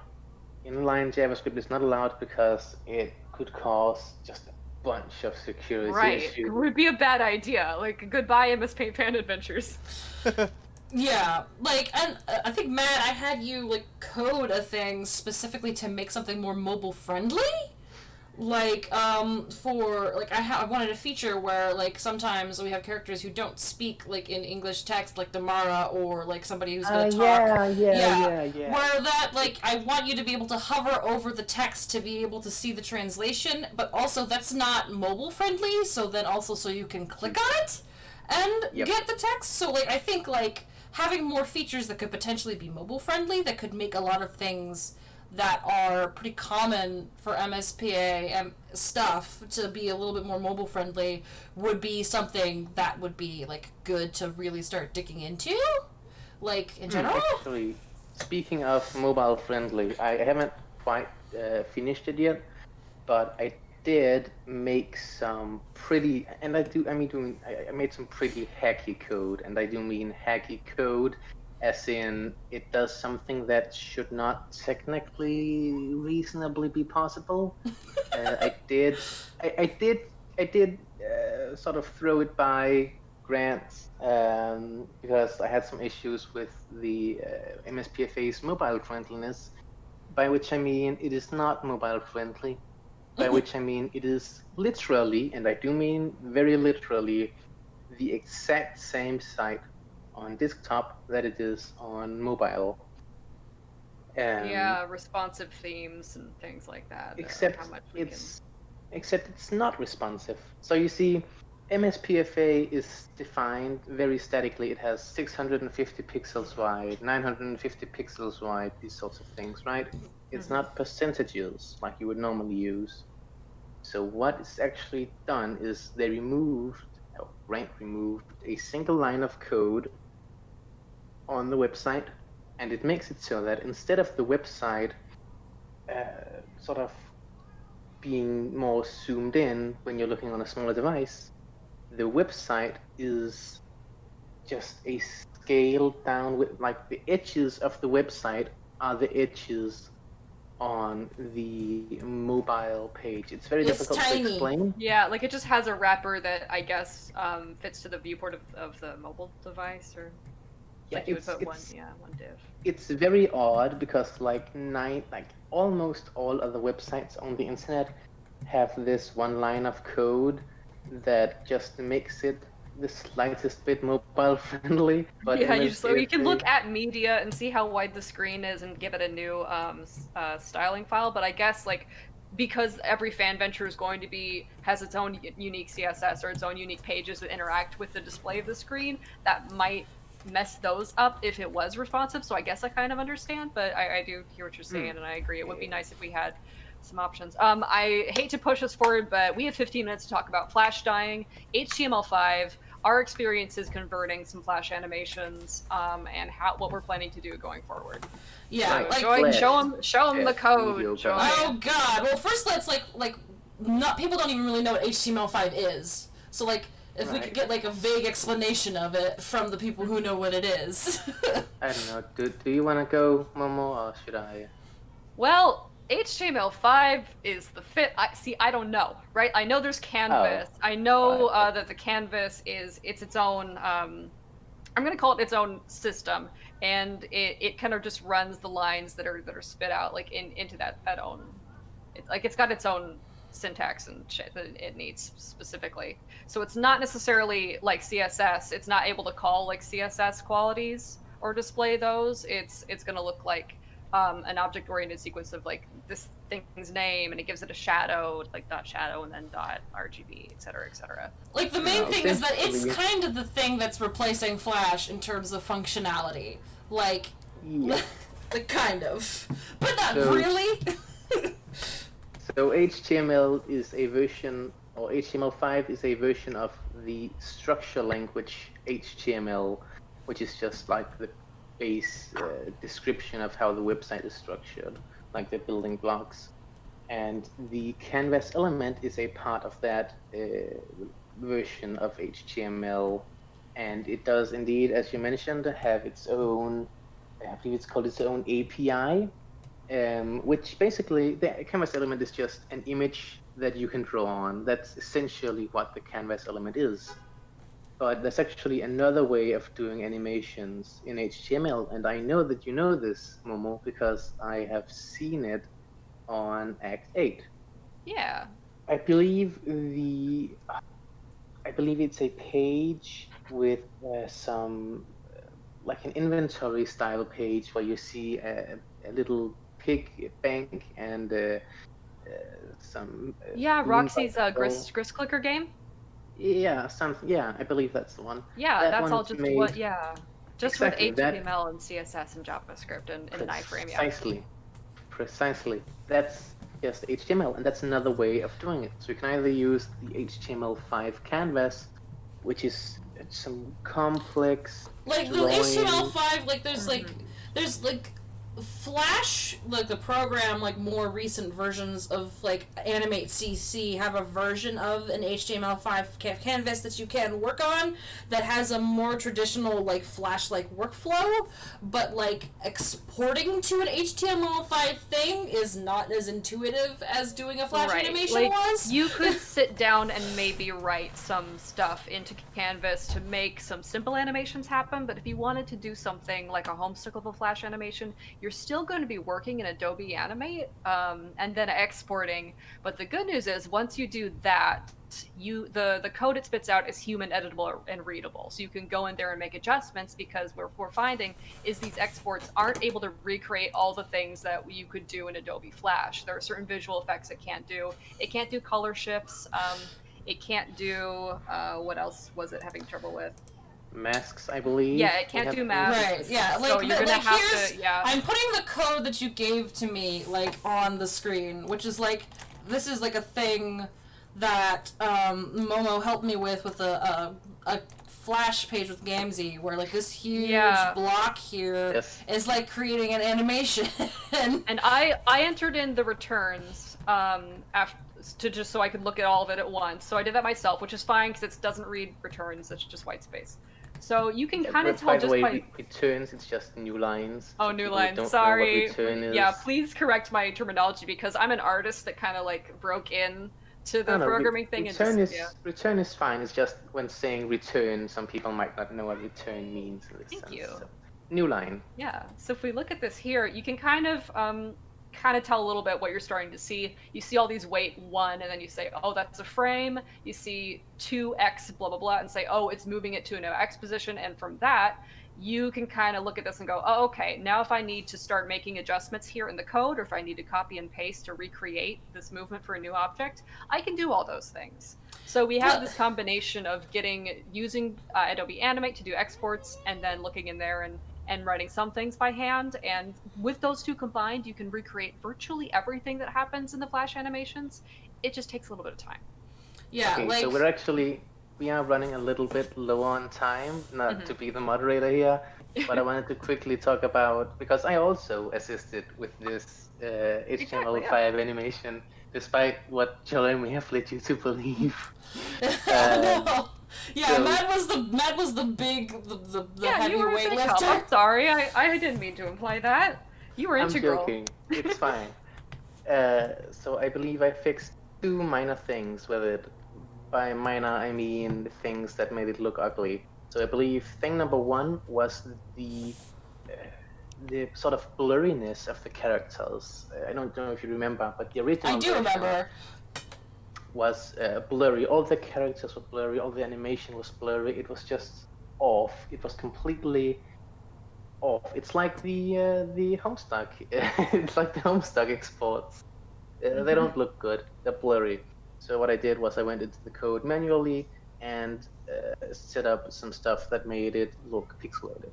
Inline JavaScript is not allowed because it could cause just a bunch of security Right. issues. It would be a bad idea. Like goodbye MS Paint Fanventures. Yeah, like, and I think, Matt, I had you, like, code a thing specifically to make something more mobile-friendly? Like, for, like, I wanted a feature where, like, sometimes we have characters who don't speak, like, in English text, like Damara, or, like, somebody who's gonna talk. Yeah. Where that, like, I want you to be able to hover over the text to be able to see the translation, but also that's not mobile-friendly, so then also so you can click on it and get the text. So, like, I think, like, having more features that could potentially be mobile friendly, that could make a lot of things that are pretty common for MSPA stuff to be a little bit more mobile friendly would be something that would be like good to really start digging into, like in general. Actually, speaking of mobile friendly, I haven't quite finished it yet, but I did make some pretty, and I made some pretty hacky code, and I do mean hacky code as in it does something that should not technically reasonably be possible. I did sort of throw it by grants because I had some issues with the MSPFA's mobile friendliness, by which I mean it is not mobile friendly. By which I mean it is literally, and I do mean very literally, the exact same site on desktop that it is on mobile. Yeah, responsive themes and things like that. Except it's not responsive. So you see, MSPFA is defined very statically. It has 650 pixels wide, 950 pixels wide, these sorts of things, right? It's not percentages like you would normally use. So what is actually done is they removed a single line of code on the website, and it makes it so that instead of the website sort of being more zoomed in when you're looking on a smaller device, the website is just a scaled down with, like, the edges of the website are the edges on the mobile page. It's very difficult to explain. Yeah, like it just has a wrapper that I guess fits to the viewport of the mobile device, or like you would put one div. It's very odd because like almost all other websites on the internet have this one line of code that just makes it the slightest bit mobile friendly. But yeah, you can look at media and see how wide the screen is and give it a new styling file. But I guess like because every Fanventure is going to has its own unique CSS or its own unique pages that interact with the display of the screen, that might mess those up if it was responsive. So I guess I kind of understand, but I do hear what you're saying, and I agree. It would be nice if we had some options. I hate to push us forward, but we have 15 minutes to talk about Flash dying, HTML5, our experiences converting some Flash animations, and what we're planning to do going forward. Yeah, so, like show them the code. Joy. Oh God! Well, first let's not people don't even really know what HTML5 is. So like, if we could get like a vague explanation of it from the people who know what it is. I don't know. Do you want to go, Momo, or should I? Well, HTML5 is the fit. I don't know, right? I know there's Canvas. I know that the Canvas is its own. I'm gonna call it its own system, and it kind of just runs the lines that are spit out like into that own. It's got its own syntax and shit that it needs specifically. So it's not necessarily like CSS. It's not able to call like CSS qualities or display those. It's gonna look like an object-oriented sequence of like this thing's name, and it gives it a shadow, like dot shadow, and then dot RGB, etc., etc. Like the main thing is that it's kind of the thing that's replacing Flash in terms of functionality. Like, like kind of, but not really. So HTML is a version, or HTML5 is a version of the structure language HTML which is just like the base description of how the website is structured, like the building blocks. And the canvas element is a part of that version of HTML. And it does indeed, as you mentioned, have its own, I believe it's called its own API, which basically, the canvas element is just an image that you can draw on. That's essentially what the canvas element is. But there's actually another way of doing animations in HTML, and I know that you know this, Momo, because I have seen it on Act 8. Yeah. I believe it's a page with some like an inventory style page where you see a little pig bank and some Yeah, green Roxy's bubble. grist clicker game. Yeah, yeah, I believe that's the one. Yeah, That that's all one's just made what. Yeah, just exactly with that HTML and CSS and JavaScript and an iframe. Yeah. precisely. That's just HTML, and that's another way of doing it. So you can either use the HTML5 canvas, which is some complex Like the drawing. HTML5, like there's like Flash, like the program, like more recent versions of like Animate CC have a version of an HTML5 canvas that you can work on that has a more traditional like Flash like workflow, but like exporting to an HTML5 thing is not as intuitive as doing a Flash animation like, was. You could sit down and maybe write some stuff into Canvas to make some simple animations happen, but if you wanted to do something like a Homestuck level Flash animation, you're still going to be working in Adobe Animate and then exporting. But the good news is once you do that, the code it spits out is human editable and readable, so you can go in there and make adjustments, because what we're finding is these exports aren't able to recreate all the things that you could do in Adobe Flash. There are certain visual effects it can't do. It can't do color shifts. It can't do what else was it having trouble with? Masks, I believe. Yeah, it can't do masks. Right, yeah. Like, so you're gonna like have to, yeah. I'm putting the code that you gave to me, like, on the screen, which is like, this is like a thing that Momo helped me with a Flash page with Gamzee, where like this huge block here is like creating an animation. And I entered in the returns after, to just so I could look at all of it at once. So I did that myself, which is fine because it doesn't read returns. It's just white space. So you can kind of tell just by returns. It's just new lines. Oh, new lines. Sorry. Yeah, please correct my terminology, because I'm an artist that kind of like broke in to the programming thing. Return is fine. It's just when saying return, some people might not know what return means in this sense. Thank you. So, new line. Yeah. So if we look at this here, you can kind of tell a little bit what you're starting to see. You see all these weight 1, and then you say, oh, that's a frame. You see 2x blah blah blah, and say, oh, it's moving it to a no x position. And from that, you can kind of look at this and go, oh, okay, now if I need to start making adjustments here in the code, or if I need to copy and paste to recreate this movement for a new object, I can do all those things. So we have this combination of using Adobe Animate to do exports, and then looking in there and writing some things by hand. And with those two combined, you can recreate virtually everything that happens in the Flash animations. It just takes a little bit of time. Yeah, okay, so we are running a little bit low on time, not to be the moderator here, but I wanted to quickly talk about, because I also assisted with this HTML5 animation, despite what Joey may have led you to believe. No. Yeah, so, Mad was the big heavyweight lifter. I'm sorry, I didn't mean to imply that. You were integral. I'm joking. It's fine. So I believe I fixed 2 minor things with it. By minor, I mean the things that made it look ugly. So I believe thing number 1 was the sort of blurriness of the characters. I don't know if you remember, but the original I do remember. Was blurry. All the characters were blurry. All the animation was blurry. It was just off. It was completely off. It's like the Homestuck. It's like the Homestuck exports. They don't look good. They're blurry. So what I did was I went into the code manually and set up some stuff that made it look pixelated.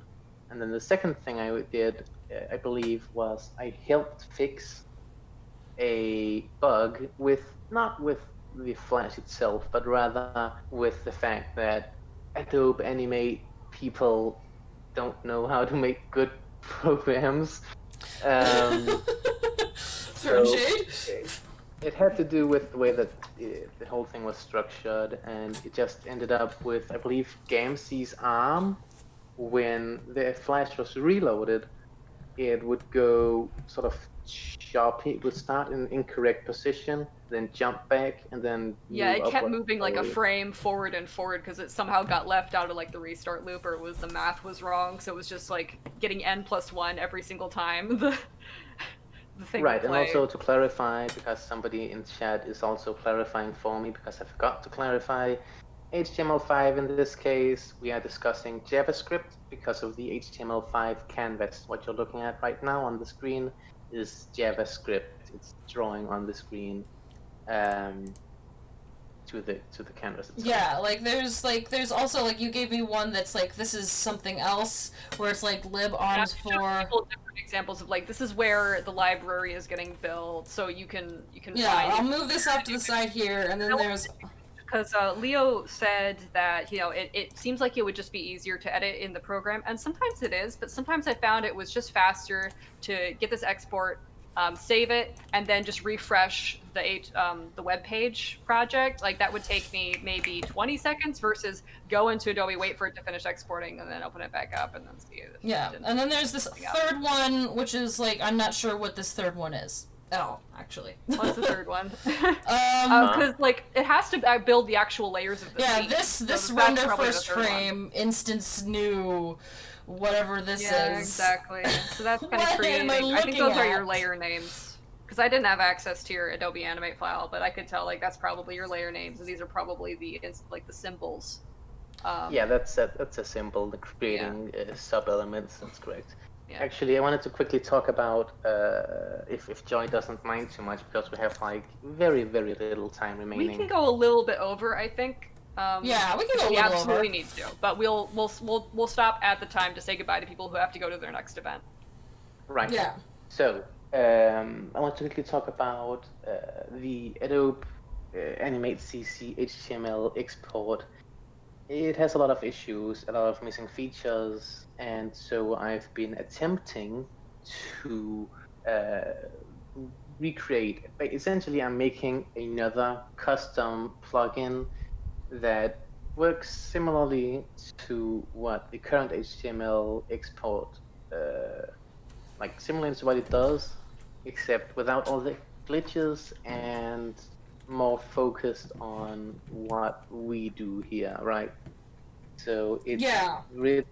And then the second thing I did, I believe, was I helped fix a bug not with the Flash itself, but rather with the fact that Adobe Animate people don't know how to make good programs. So shade. it had to do with the way that the whole thing was structured, and it just ended up with, I believe, Gamzee's arm. When the flash was reloaded, it would go sort of choppy. It would start in an incorrect position, then jump back, and then it kept moving like a frame forward and forward because it somehow got left out of like the restart loop, or it was the math was wrong, so it was just like getting n+1 every single time the thing right. would And play. also to clarify, because somebody in chat is also clarifying for me, because I forgot to clarify, HTML5 in this case, we are discussing JavaScript because of the HTML5 canvas. What you're looking at right now on the screen is JavaScript. It's drawing on the screen to the canvas itself. Yeah, there's also you gave me one that's this is something else, where it's libarms for different examples of this is where the library is getting built, so you can find I'll move this off to the side here, and then there's because Leo said that it seems like it would just be easier to edit in the program, and sometimes it is, but sometimes I found it was just faster to get this export, save it, and then just refresh the web page project. That would take me maybe 20 seconds versus go into Adobe, wait for it to finish exporting, and then open it back up and then see it. Yeah, and then there's this third one, which is I'm not sure what this third one is at all, actually. What's the third one? Because it has to build the actual layers of the scene. This render first frame instance new whatever this is. Yeah, exactly. So that's kind of creating. I think those are your layer names. Because I didn't have access to your Adobe Animate file, but I could tell that's probably your layer names, and these are probably the symbols. Yeah, that's a symbol. The creating sub-elements. That's correct. Yeah. Actually, I wanted to quickly talk about, if Joy doesn't mind too much, because we have very, very little time remaining. We can go a little bit over, I think. We can go a little over. We absolutely need to, but we'll stop at the time to say goodbye to people who have to go to their next event. Right. Yeah. So I want to quickly talk about the Adobe Animate CC HTML export. It has a lot of issues, a lot of missing features, and so I've been attempting to recreate. But essentially, I'm making another custom plugin that works similarly to what the current HTML export, similar to what it does, except without all the glitches and more focused on what we do here, right? So it's really,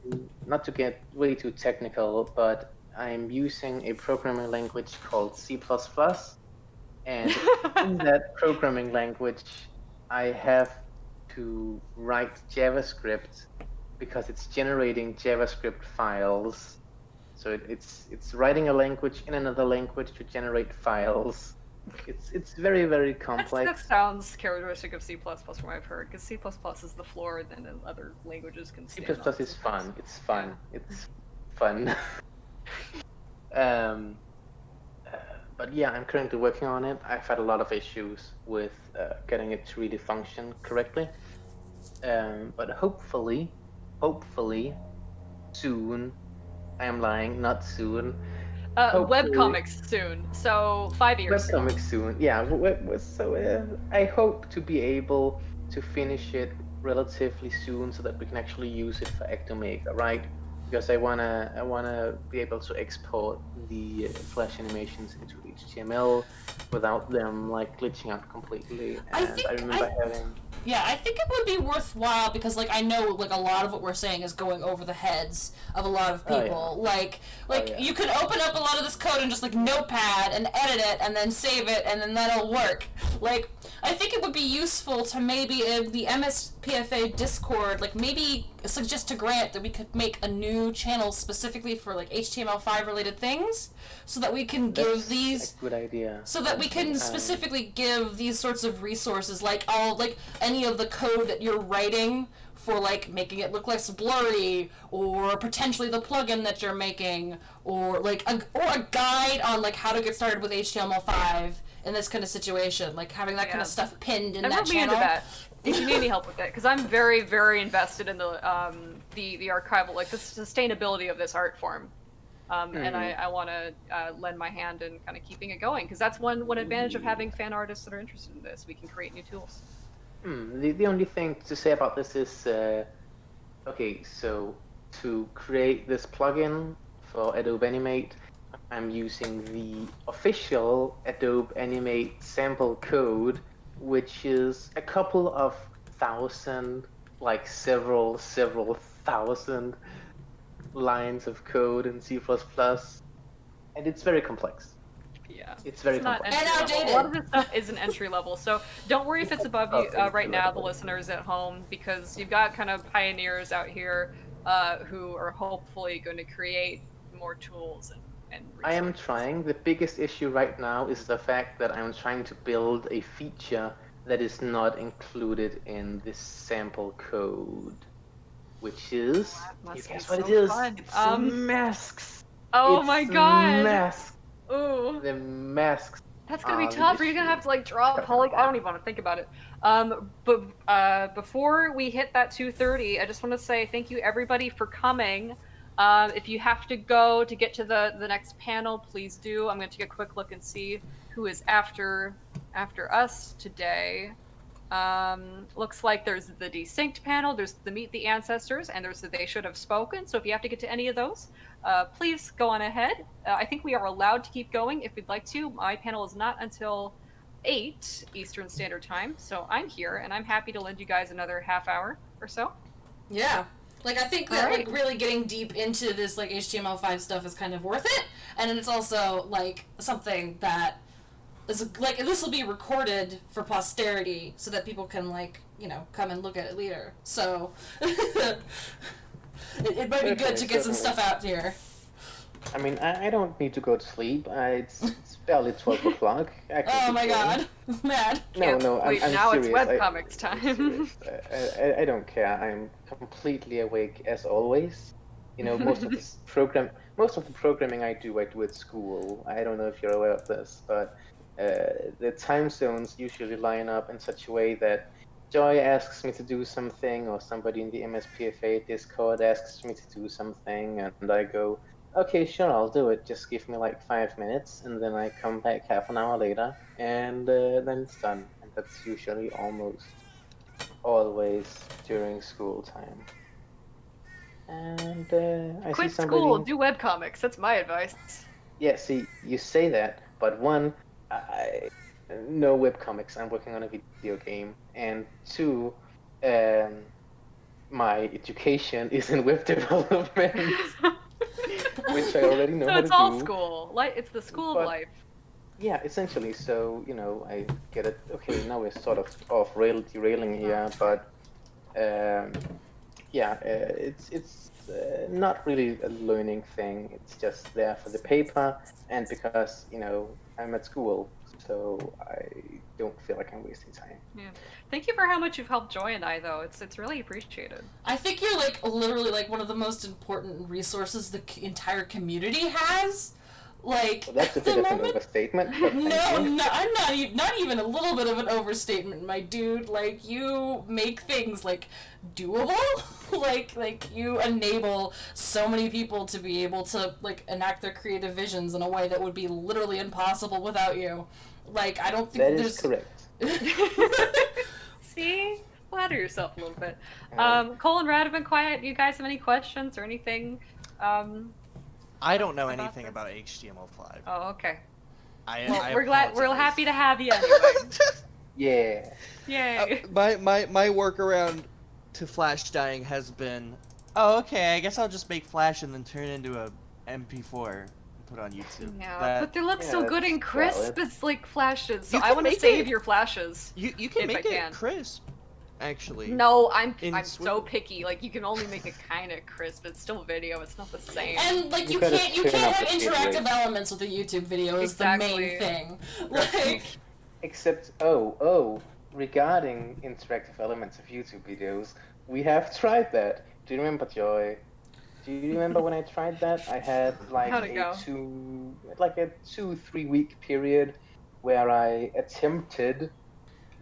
not to get way too technical, but I'm using a programming language called C++, and in that programming language, I have to write JavaScript because it's generating JavaScript files. So it's writing a language in another language to generate files. It's very, very complex. That sounds characteristic of C++ from what I've heard, because C++ is the floor, and then other languages can stand on. C++ is fun. It's fun. It's fun. But yeah, I'm currently working on it. I've had a lot of issues with getting it to really function correctly. But hopefully, soon, I am lying, not soon. Webcomics soon, so 5 years. Webcomics soon, yeah. So I hope to be able to finish it relatively soon so that we can actually use it for Ectomega, right? Because I wanna be able to export the Flash animations into HTML without them glitching out completely. And I remember having. Yeah, I think it would be worthwhile because, I know, a lot of what we're saying is going over the heads of a lot of people. You could open up a lot of this code and just, Notepad and edit it and then save it and then that'll work. I think it would be useful to maybe, in the MSPFA Discord, maybe suggest to Grant that we could make a new channel specifically for, HTML5 related things so that we can give these... a good idea. So that we can specifically give these sorts of resources, any of the code that you're writing for making it look less blurry, or potentially the plugin that you're making, or a guide on how to get started with HTML5 in this kind of situation, like having that kind of stuff pinned in and that put me channel. into that if you need any help with it, because I'm very, very invested in the archival, like the sustainability of this art form. And I want to lend my hand in kind of keeping it going, because that's one advantage of having fan artists that are interested in this. We can create new tools. The only thing to say about this is, okay, so to create this plugin for Adobe Animate, I'm using the official Adobe Animate sample code, which is a couple of thousand, like several thousand lines of code in C++, and it's very complex. Yeah, it's very complex. And outdated. A lot of this stuff isn't entry level, so don't worry if it's above you right now, the listeners at home, because you've got kind of pioneers out here who are hopefully going to create more tools and I am trying. The biggest issue right now is the fact that I'm trying to build a feature that is not included in this sample code, which is, you guess what it is? It's masks. Oh It's my god! Masks. Ooh. The masks. That's gonna be tough. You're gonna have to like draw a polygon. I don't even want to think about it. But before we hit that 2:30, I just want to say thank you everybody for coming. If you have to go to get to the next panel, please do. I'm gonna take a quick look and see who is after us today. Looks like there's the Desynct panel, there's the Meet the Ancestors, and there's the They Should Have Spoken. So if you have to get to any of those, please go on ahead. I think we are allowed to keep going if we'd like to. My panel is not until 8 Eastern Standard Time, so I'm here, and I'm happy to lend you guys another half hour or so. Yeah. Like, I think that, like, really getting deep into this, like, HTML5 stuff is kind of worth it, and it's also, like, something that is, like, this will be recorded for posterity so that people can, like, you know, come and look at it later. So, it might be good to get some stuff out here. I mean, I don't need to go to sleep. It's barely 12 o'clock. Oh my god. Mad. No, I'm now serious. it's webcomics time. I don't care. I'm completely awake as always. You know, most of the programming I do at school. I don't know if you're aware of this, but the time zones usually line up in such a way that Joy asks me to do something, or somebody in the Mspfa Discord asks me to do something, and I go, okay, sure, I'll do it. Just give me like 5 minutes, and then I come back half an hour later, and then it's done. And that's usually almost always during school time. And I Quit see somebody... school, do webcomics. That's my advice. Yeah, see, you say that, but one, no webcomics. I'm working on a video game, and two, my education is in web development. Which I already know how to do. So it's all school. It's the school of life. Yeah, essentially. So, you know, I get it. Okay, now we're sort of derailing here, but yeah, it's not really a learning thing. It's just there for the paper, and because, you know, I'm at school, so I don't feel like I'm wasting time. Yeah. Thank you for how much you've helped Joy and I, though. It's really appreciated. I think you're, like, literally, like, one of the most important resources the entire community has. Like, well, that's a bit of an overstatement. No, I'm not even a little bit of an overstatement, my dude. Like, you make things, like, doable. like you enable so many people to be able to, like, enact their creative visions in a way that would be literally impossible without you. Like, I don't think that there's... That is correct. See? Flatter yourself a little bit. Cole and Rad have been quiet. Do you guys have any questions or anything? I don't know anything about HTML5. Oh, okay. We're happy to have you anyway. Yeah. Yay. My workaround to Flash dying has been, oh, okay, I guess I'll just make Flash and then turn it into a MP4 and put it on YouTube. Yeah, but they look so good and crisp as like flashes. So You I can want to make save it- your flashes. You can If I make it can. crisp, actually. No, I'm so Swift- picky. Like, you can only make it kind of crisp. It's still video. It's not the same. And, like, you gotta can't turn up have the interactive frame rate. elements with a YouTube video is the main thing. Like... Except, regarding interactive elements of YouTube videos, we have tried that. Do you remember, Joy? Do you remember when I tried that? I had like How'd it go? a 2-3 week period where I attempted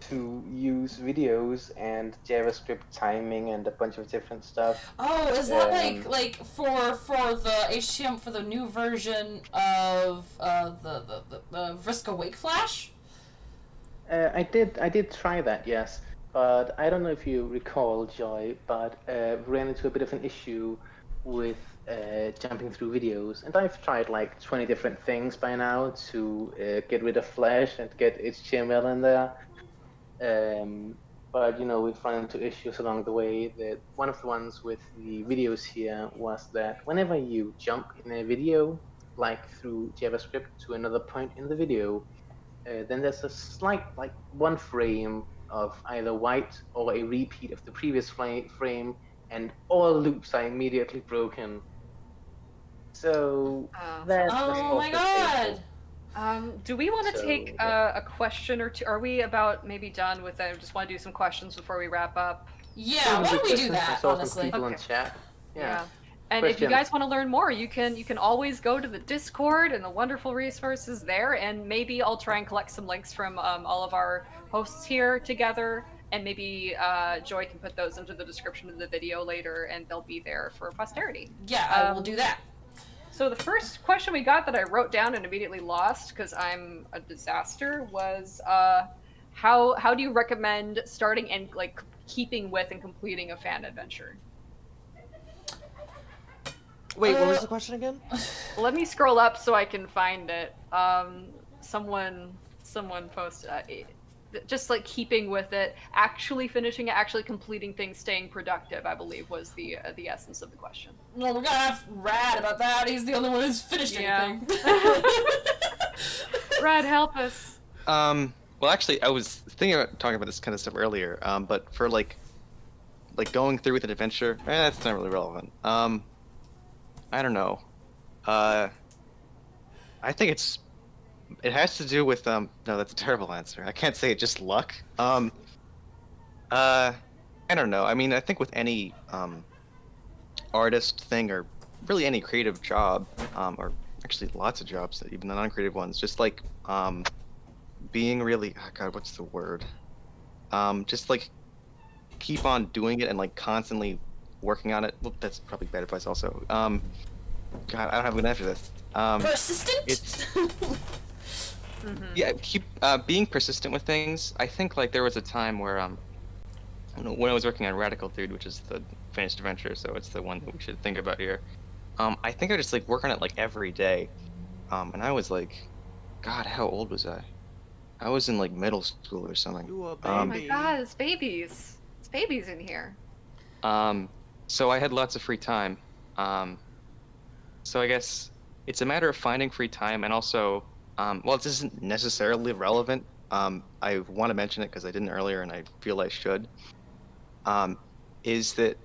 to use videos and JavaScript timing and a bunch of different stuff. Oh, is that Um, like for the HTML for the new version of the Vriska Wake Flash? I did try that, yes, but I don't know if you recall, Joy, but ran into a bit of an issue with jumping through videos, and I've tried like 20 different things by now to get rid of Flash and get HTML in there. But we've run into issues along the way. That one of the ones with the videos here was that whenever you jump in a video, like through JavaScript to another point in the video, then there's a slight, like one frame of either white or a repeat of the previous frame, and all loops are immediately broken. So that was Oh my also painful. god! Do we want to So take a question or two? Are we about maybe done with it? I just want to do some questions before we wrap up. Yeah, why don't we do I that, saw honestly? some people in Okay. chat. Yeah. And if you Questions. guys want to learn more, you can always go to the Discord and the wonderful resources there. And maybe I'll try and collect some links from all of our hosts here together. And maybe Joy can put those into the description of the video later, and they'll be there for posterity. Yeah, I will do that. So the first question we got that I wrote down and immediately lost because I'm a disaster was how do you recommend starting and like keeping with and completing a fan adventure? Wait, what was the question again? Let me scroll up so I can find it. Someone posted just like keeping with it, actually finishing it, actually completing things, staying productive. I believe was the essence of the question. Well, we're gonna have Rad about that. He's the only one who's finished anything. Rad, help us. Well, actually, I was thinking about talking about this kind of stuff earlier. But for like going through with an adventure, that's not really relevant. I don't know. I think it has to do with no, that's a terrible answer. I can't say it, just luck. I don't know. I mean, I think with any artist thing or really any creative job, or actually lots of jobs, even the non-creative ones, just like being really, oh God, what's the word? Just like keep on doing it and like constantly working on it. Well, that's probably bad advice also. God, I don't have a good answer to this. Persistent? It's yeah, keep being persistent with things. I think like there was a time where when I was working on Radical Dude, which is the finished adventure, so it's the one that we should think about here. I think I just like work on it like every day. And I was like, God, how old was I? I was in like middle school or something. You a Oh my baby. god, it's babies. It's babies in here. So I had lots of free time. So I guess it's a matter of finding free time and also, well, this isn't necessarily relevant. I want to mention it because I didn't earlier and I feel I should. Is that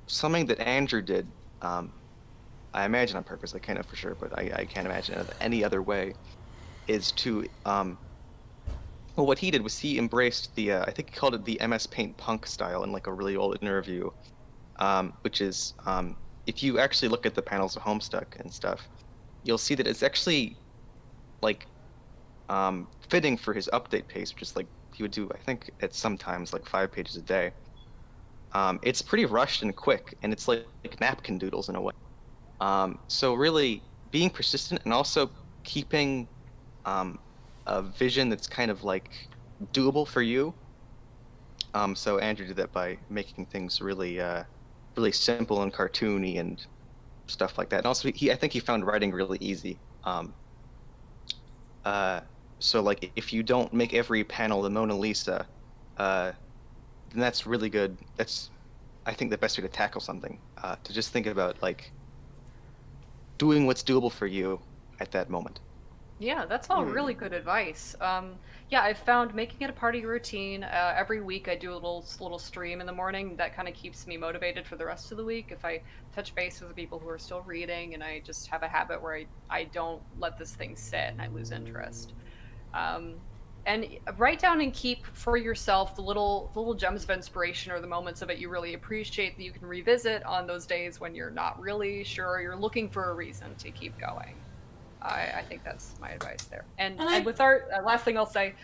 something that Andrew did? I imagine on purpose. I can't know for sure, but I can't imagine it any other way. Is to well, what he did was he embraced the I think he called it the MS Paint punk style in like a really old interview, which is if you actually look at the panels of Homestuck and stuff, you'll see that it's actually like fitting for his update pace, which is like he would do I think at sometimes like 5 pages a day. It's pretty rushed and quick, and it's like napkin doodles in a way. So really being persistent and also keeping a vision that's kind of like doable for you. So Andrew did that by making things really, really simple and cartoony and stuff like that. And also, I think he found writing really easy. So like, if you don't make every panel the Mona Lisa, then that's really good. That's, I think, the best way to tackle something. To just think about like doing what's doable for you at that moment. Yeah, that's all really good advice. Yeah, I've found making it a part of your routine. Every week I do a little stream in the morning. That kind of keeps me motivated for the rest of the week. If I touch base with the people who are still reading, and I just have a habit where I don't let this thing sit and I lose interest. And write down and keep for yourself the little gems of inspiration or the moments of it you really appreciate that you can revisit on those days when you're not really sure, you're looking for a reason to keep going. I think that's my advice there. And And with art, last thing I'll say,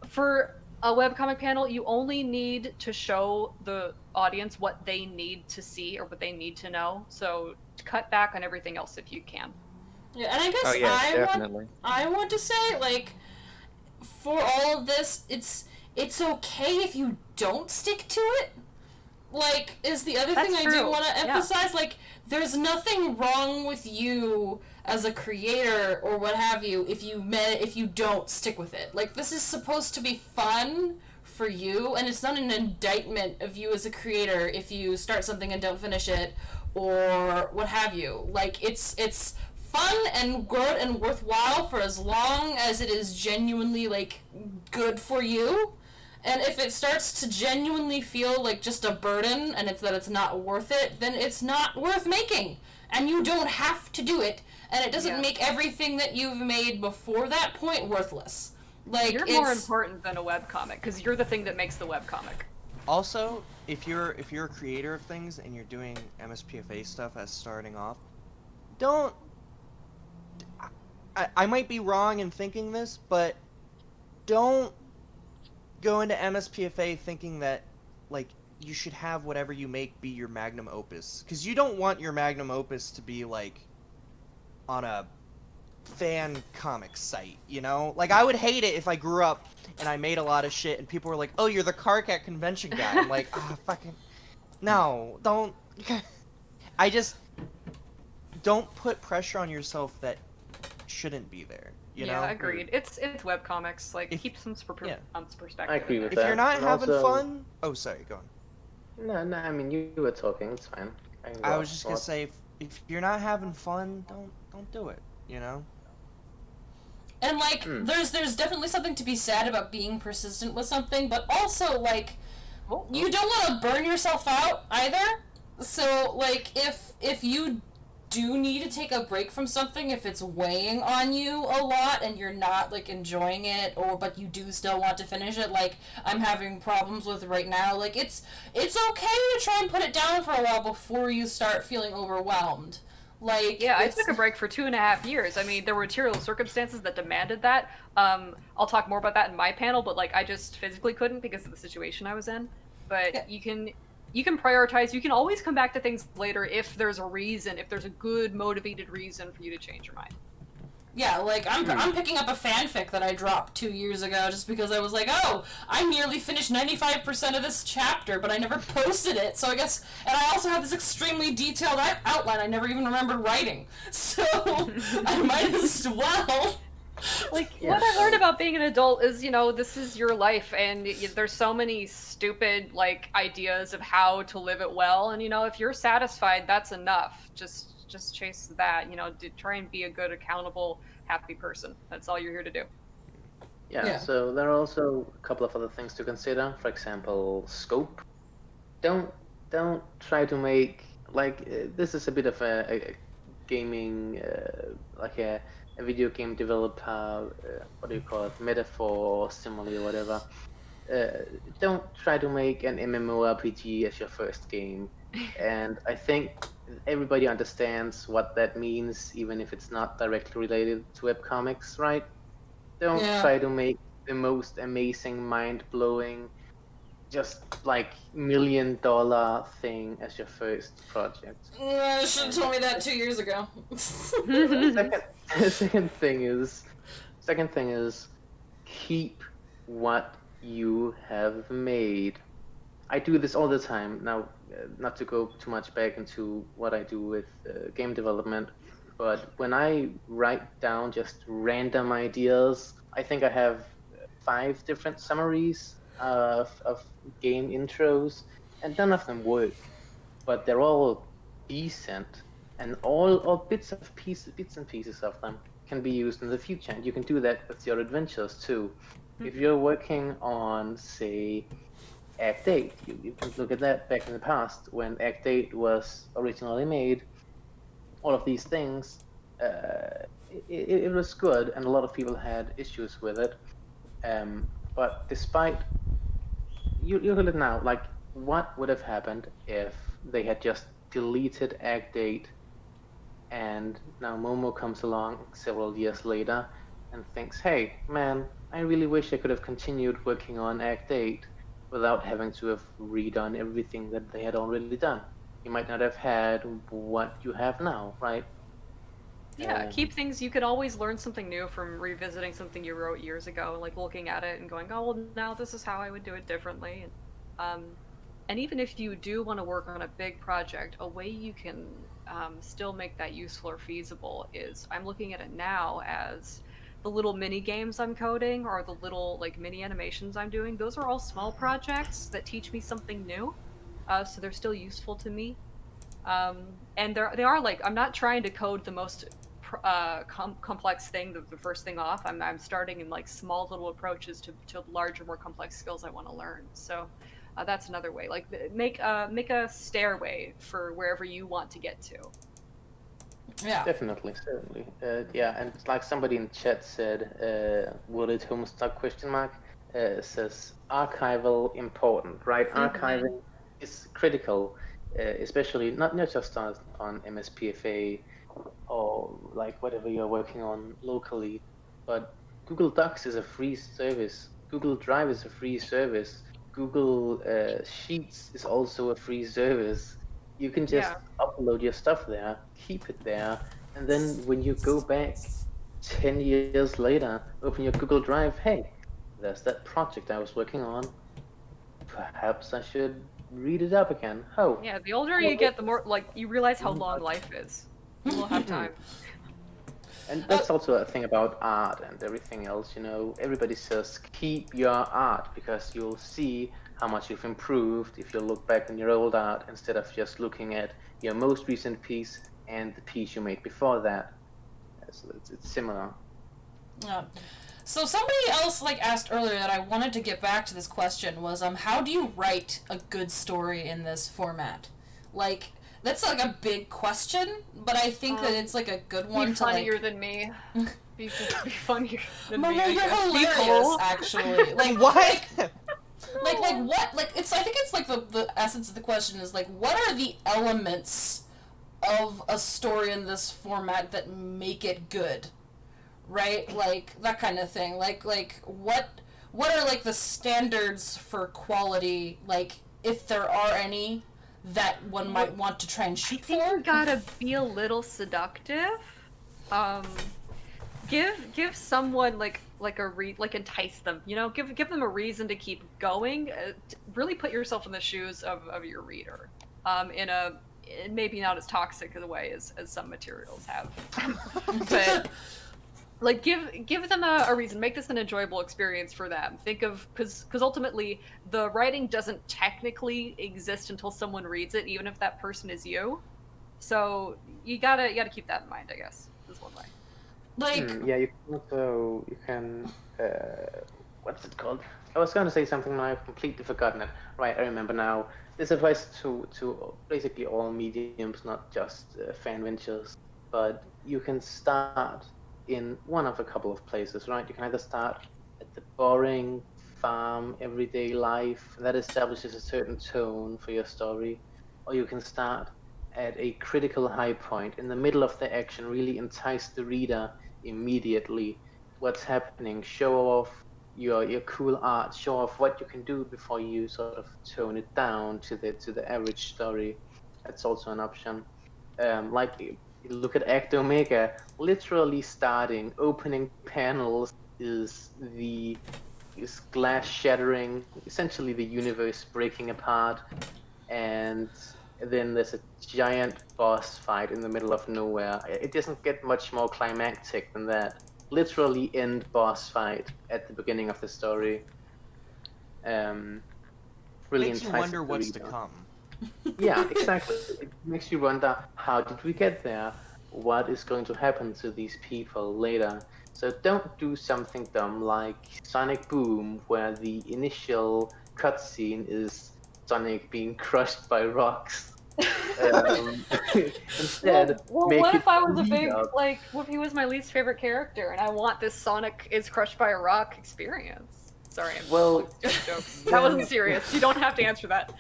for a webcomic panel, you only need to show the audience what they need to see or what they need to know. So cut back on everything else if you can. Yeah, and I guess Oh yeah, definitely. I want to say, like, for all of this, it's okay if you don't stick to it. Like, is the other thing I do want to emphasize. Like, there's nothing wrong with you as a creator or what have you if you don't stick with it. Like, this is supposed to be fun for you, and it's not an indictment of you as a creator if you start something and don't finish it or what have you. Like, it's fun and good and worthwhile for as long as it is genuinely, like, good for you. And if it starts to genuinely feel like just a burden and it's not worth it, then it's not worth making. And you don't have to do it. And it doesn't make everything that you've made before that point worthless. Like, you're more important than a webcomic because you're the thing that makes the webcomic. Also, if you're a creator of things and you're doing MSPFA stuff as starting off, don't. I might be wrong in thinking this, but don't go into MSPFA thinking that, like, you should have whatever you make be your magnum opus. Because you don't want your magnum opus to be, like, on a fan comic site, you know? Like, I would hate it if I grew up and I made a lot of shit and people were like, oh, you're the Karkat convention guy. I'm like, fucking... No, don't... I just... Don't put pressure on yourself that shouldn't be there. You know? Agreed. It's webcomics. Like, keep some perspective. I agree with If that. you're not And having also... fun... Oh, sorry, go on. No, I mean, you were talking, it's fine. I was just gonna say, if you're not having fun, don't do it, you know? And, like, there's definitely something to be said about being persistent with something, but also, like, you don't want to burn yourself out either. So, like, if you do need to take a break from something, if it's weighing on you a lot and you're not, like, enjoying it, but you do still want to finish it, like I'm having problems with right now, like, it's okay to try and put it down for a while before you start feeling overwhelmed. Like, I took a break for 2.5 years. I mean, there were material circumstances that demanded that. I'll talk more about that in my panel, but, like, I just physically couldn't because of the situation I was in. But you can prioritize. You can always come back to things later if there's a reason, if there's a good motivated reason for you to change your mind. Yeah, like, I'm picking up a fanfic that I dropped 2 years ago just because I was like, oh, I nearly finished 95% of this chapter, but I never posted it, so I guess, and I also have this extremely detailed outline I never even remembered writing, so I might as well. Like, what I learned about being an adult is, you know, this is your life, and there's so many stupid, like, ideas of how to live it well, and, you know, if you're satisfied, that's enough. Just chase that, you know, try and be a good, accountable, happy person. That's all you're here to do. Yeah, so there are also a couple of other things to consider. For example, scope. Don't try to make, like, this is a bit of a gaming, like a video game developer, what do you call it, metaphor, simile, or whatever. Don't try to make an MMORPG as your first game. And I think everybody understands what that means, even if it's not directly related to webcomics, right? Don't try to make the most amazing, mind-blowing, just like $1 million thing as your first project. You should have told me that 2 years ago. Second thing is keep what you have made. I do this all the time now. Not to go too much back into what I do with game development, but when I write down just random ideas, I think I have 5 different summaries of game intros, and none of them work, but they're all decent, and all bits and pieces of them can be used in the future, and you can do that with your adventures too. If you're working on, say, Act 8, you can look at that back in the past when Act 8 was originally made. All of these things, it was good, and a lot of people had issues with it. But despite, you look at it now, like, what would have happened if they had just deleted Act 8 And now Momo comes along several years later and thinks, hey, man, I really wish I could have continued working on Act 8 without having to have redone everything that they had already done. You might not have had what you have now, right? Yeah, keep things. You could always learn something new from revisiting something you wrote years ago, and like looking at it and going, "Oh, well, now this is how I would do it differently." And even if you do want to work on a big project, a way you can still make that useful or feasible is I'm looking at it now as the little mini games I'm coding or the little like mini animations I'm doing. Those are all small projects that teach me something new, so they're still useful to me. And they are like I'm not trying to code the most complex thing the first thing off. I'm starting in like small little approaches to larger, more complex skills I want to learn. So that's another way. Like make a stairway for wherever you want to get to. Yeah. Definitely, certainly. Yeah, and it's like somebody in chat said, "Will it Homestuck?" Question mark. Says archival important, right? Archiving is critical, especially not just on MSPFA or like whatever you're working on locally, but Google Docs is a free service. Google Drive is a free service. Google Sheets is also a free service. You can just upload your stuff there, keep it there, and then when you go back 10 years later, open your Google Drive, hey, there's that project I was working on. Perhaps I should read it up again. Oh. Yeah, the older you get, the more like you realize how long life is. You will have time. And that's also a thing about art and everything else, you know. Everybody says keep your art because you'll see how much you've improved if you look back on your old art instead of just looking at your most recent piece and the piece you made before that. So it's similar. Yeah. So somebody else like asked earlier that I wanted to get back to this question was how do you write a good story in this format? Like that's like a big question, but I think that it's like a good one be to like... funnier than me. Be funnier than Momo, me. you're hilarious, actually. Like What? Like what? Like I think it's like the essence of the question is like what are the elements of a story in this format that make it good, right? Like that kind of thing. Like what are like the standards for quality? Like if there are any that one might want to try and shoot for. You gotta be a little seductive. Give someone like entice them. You know, give them a reason to keep going. Really put yourself in the shoes of your reader. In a maybe not as toxic a way as some materials have, but. Like give them a reason. Make this an enjoyable experience for them. Think of because ultimately the writing doesn't technically exist until someone reads it, even if that person is you. So you gotta keep that in mind. I guess is one way. Like yeah, you can what's it called? I was going to say something and I've completely forgotten it. Right, I remember now. This applies to basically all mediums, not just Fanventures. But you can start in one of a couple of places, right? You can either start at the boring farm everyday life that establishes a certain tone for your story, or you can start at a critical high point in the middle of the action, really entice the reader immediately. What's happening? Show off your cool art. Show off what you can do before you sort of tone it down to the average story. That's also an option. Like look at Act Omega. Literally starting opening panels is glass shattering, essentially the universe breaking apart, and then there's a giant boss fight in the middle of nowhere. It doesn't get much more climactic than that. Literally end boss fight at the beginning of the story. Really makes you wonder what's to come. Yeah, exactly. It makes you wonder, how did we get there? What is going to happen to these people later? So don't do something dumb like Sonic Boom, where the initial cutscene is Sonic being crushed by rocks. Instead, make what it if I was a lead big up. like? What if he was my least favorite character, and I want this Sonic is crushed by a rock experience? Sorry, I'm jokes. That wasn't serious. You don't have to answer that.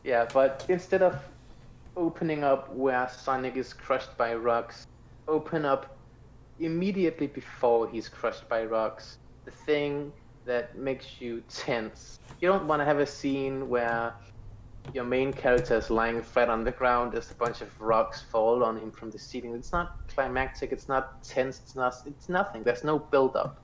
Yeah, but instead of opening up where Sonic is crushed by rocks, open up immediately before he's crushed by rocks, the thing that makes you tense. You don't want to have a scene where your main character is lying flat on the ground as a bunch of rocks fall on him from the ceiling. It's not climactic, it's not tense, it's nothing. There's no build up.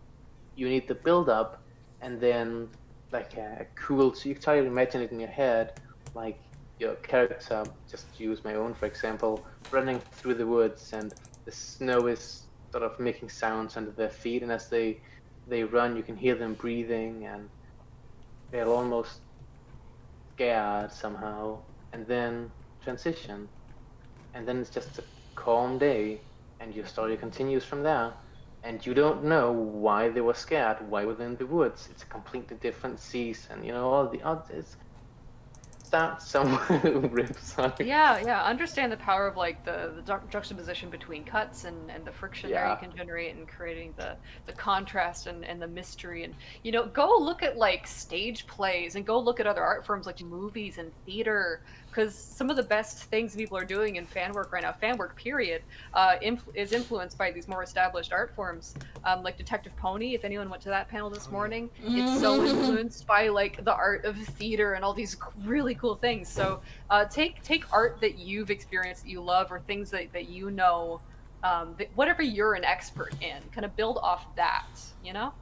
You need the build up and then like a cool, so you can try to imagine it in your head, like your character, just use my own for example, running through the woods and the snow is sort of making sounds under their feet, and as they run you can hear them breathing and they're almost scared somehow, and then transition, and then it's just a calm day and your story continues from there, and you don't know why they were scared, why were they in the woods. It's a completely different season, you know, all the odds. Start somewhere. Rip, sorry. Yeah. Understand the power of like the juxtaposition between cuts and the friction there Yeah. you can generate, and creating the contrast and the mystery. And you know, go look at like stage plays and go look at other art forms like movies and theater, because some of the best things people are doing in fan work right now, fan work period, is influenced by these more established art forms, like Detective Pony. If anyone went to that panel this morning, it's so influenced by like the art of theater and all these really cool things. So take art that you've experienced that you love, or things that you know, whatever you're an expert in, kind of build off that, you know?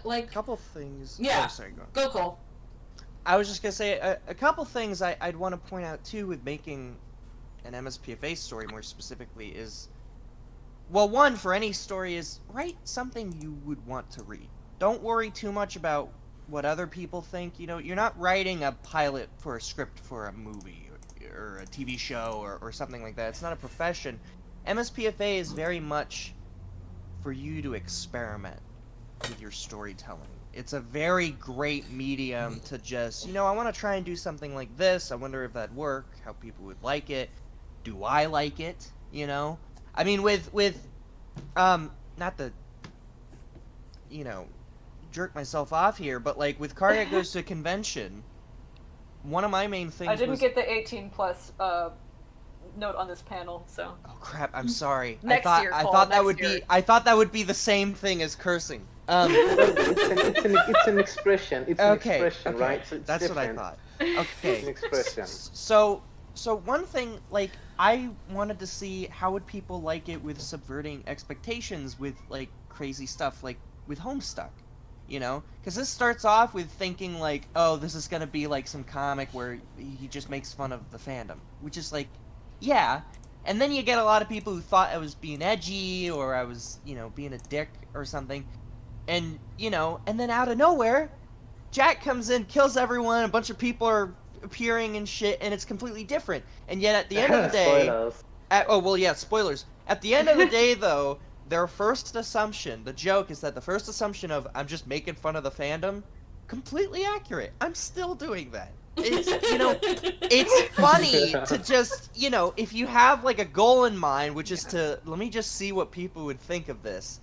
Like, A couple things. yeah. Oh, sorry, go on. Go Cole. I was just gonna say a couple things I'd want to point out too with making an MSPFA story more specifically is, well, one, for any story is write something you would want to read. Don't worry too much about what other people think. You know, you're not writing a pilot for a script for a movie or a TV show or something like that. It's not a profession. MSPFA is very much for you to experiment with your storytelling. It's a very great medium to just, you know, I want to try and do something like this. I wonder if that'd work, how people would like it. Do I like it? You know? I mean, with not to, you know, jerk myself off here, but like with Karkat Goes to a Convention, one of my main things I didn't was... get the 18 plus note on this panel, so. Oh crap! I'm sorry. Next year, I Cole, thought that next would year. be. I thought that would be the same thing as cursing. It's an expression. It's an Okay, expression, okay. right? So it's That's different. what I thought. Okay. It's an expression. So one thing, like, I wanted to see how would people like it with subverting expectations with like crazy stuff, like with Homestuck, you know? Because this starts off with thinking like, oh, this is gonna be like some comic where he just makes fun of the fandom, which is like, yeah. And then you get a lot of people who thought I was being edgy or I was, you know, being a dick or something. And, you know, and then out of nowhere, Jack comes in, kills everyone, a bunch of people are appearing and shit, and it's completely different. And yet at the end of the day... Spoilers. oh, well, yeah, spoilers. At the end of the day, though, their first assumption, the joke is that the first assumption of, I'm just making fun of the fandom, completely accurate. I'm still doing that. It's, you know, it's funny to just, you know, if you have, like, a goal in mind, which is to, let me just see what people would think of this.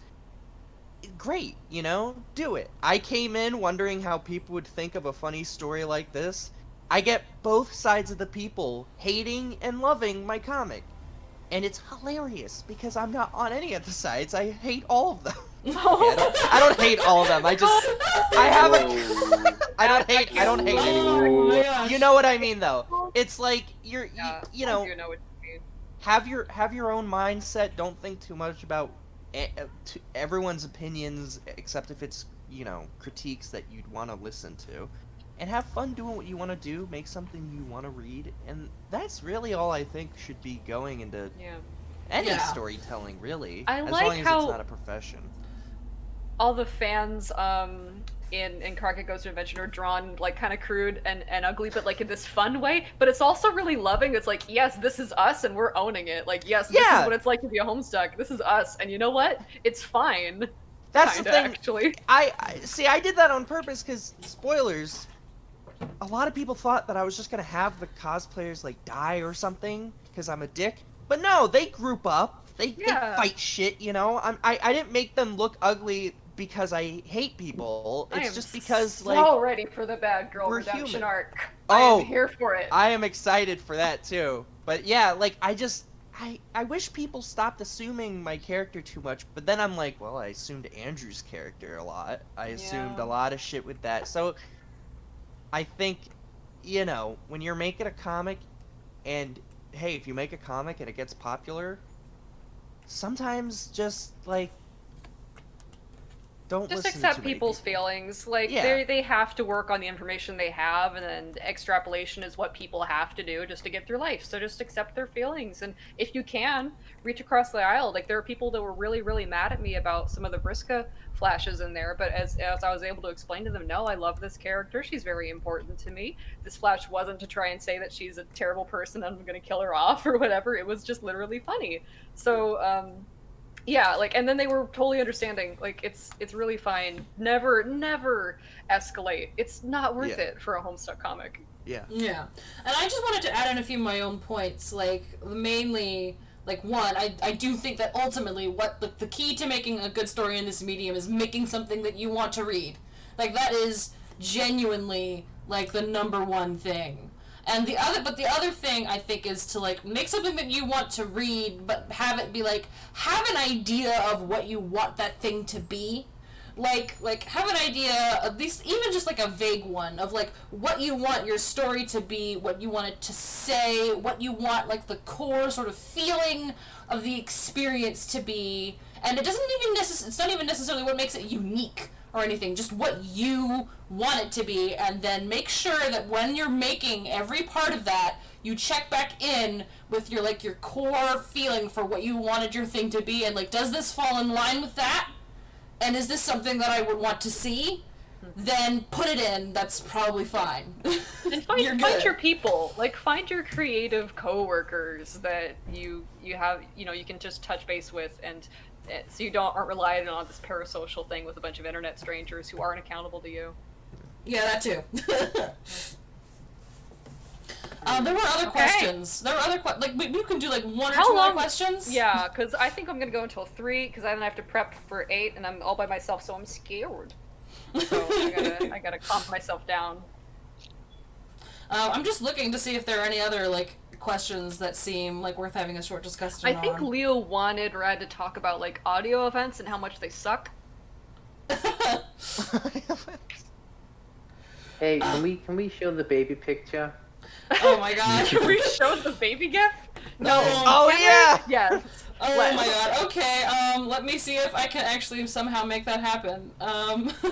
Great, you know, do it. I came in wondering how people would think of a funny story like this. I get both sides of the people hating and loving my comic. And it's hilarious because I'm not on any of the sides. I hate all of them. I don't hate all of them. I don't hate Oh my anyone. gosh. You know what I mean, though. It's like you know, I do know what you mean. have your own mindset. Don't think too much about everyone's opinions, except if it's, you know, critiques that you'd want to listen to, and have fun doing what you want to do. Make something you want to read, and that's really all I think should be going into any Yeah. storytelling, really. I as like long as how- it's not a profession. All the fans in Karkat Goes to Convention are drawn like kind of crude and ugly, but like in this fun way. But it's also really loving. It's like, yes, this is us, and we're owning it. Like, yes, this Yeah. is what it's like to be a Homestuck. This is us, and you know what? It's fine. That's Kinda, the thing. actually. I see. I did that on purpose because spoilers. A lot of people thought that I was just gonna have the cosplayers like die or something because I'm a dick. But no, they group up. They fight shit. You know, I didn't make them look ugly because I hate people. I It's am just because so like ready for the bad girl we're redemption human. arc. Oh, I am here for it. I am excited for that too. But yeah, like I wish people stopped assuming my character too much, but then I'm like, well, I assumed Andrew's character a lot. I assumed a lot of shit with that. So I think, you know, when you're making a comic, and hey, if you make a comic and it gets popular, sometimes just like don't just listen accept to many people's people. feelings. Like Yeah. they have to work on the information they have, and then extrapolation is what people have to do just to get through life. So just accept their feelings, and if you can, reach across the aisle. Like there are people that were really mad at me about some of the Vriska flashes in there, but as I was able to explain to them, no, I love this character. She's very important to me. This flash wasn't to try and say that she's a terrible person and I'm going to kill her off or whatever. It was just literally funny. So yeah, like, and then they were totally understanding. Like, it's really fine. Never escalate. It's not worth it for a Homestuck comic. Yeah. Yeah. And I just wanted to add in a few of my own points. Like, mainly, like, one, I do think that ultimately what the key to making a good story in this medium is making something that you want to read. Like, that is genuinely, like, the number one thing. And the other thing I think is to like make something that you want to read, but have it be like, have an idea of what you want that thing to be. Like have an idea, at least even just like a vague one of like what you want your story to be, what you want it to say, what you want like the core sort of feeling of the experience to be. And it doesn't even it's not even necessarily what makes it unique or anything, just what you want it to be, and then make sure that when you're making every part of that, you check back in with your like your core feeling for what you wanted your thing to be, and like, does this fall in line with that? And is this something that I would want to see? Then put it in. That's probably fine. And find your people. Like, find your creative coworkers that you have, you know, you can just touch base with, and so you aren't reliant on this parasocial thing with a bunch of internet strangers who aren't accountable to you. Yeah, that too. There were other questions. There were other like we can do like one or two more questions. Yeah, because I think I'm gonna go until 3, because then I have to prep for 8, and I'm all by myself, so I'm scared. So I gotta calm myself down. I'm just looking to see if there are any other like questions that seem like worth having a short discussion on. I think Leo wanted Rad to talk about like audio events and how much they suck. Hey, can we show the baby picture? Oh my god. Can we show the baby gif? No. Oh yeah. Yes. Oh my god. Okay. Let me see if I can actually somehow make that happen.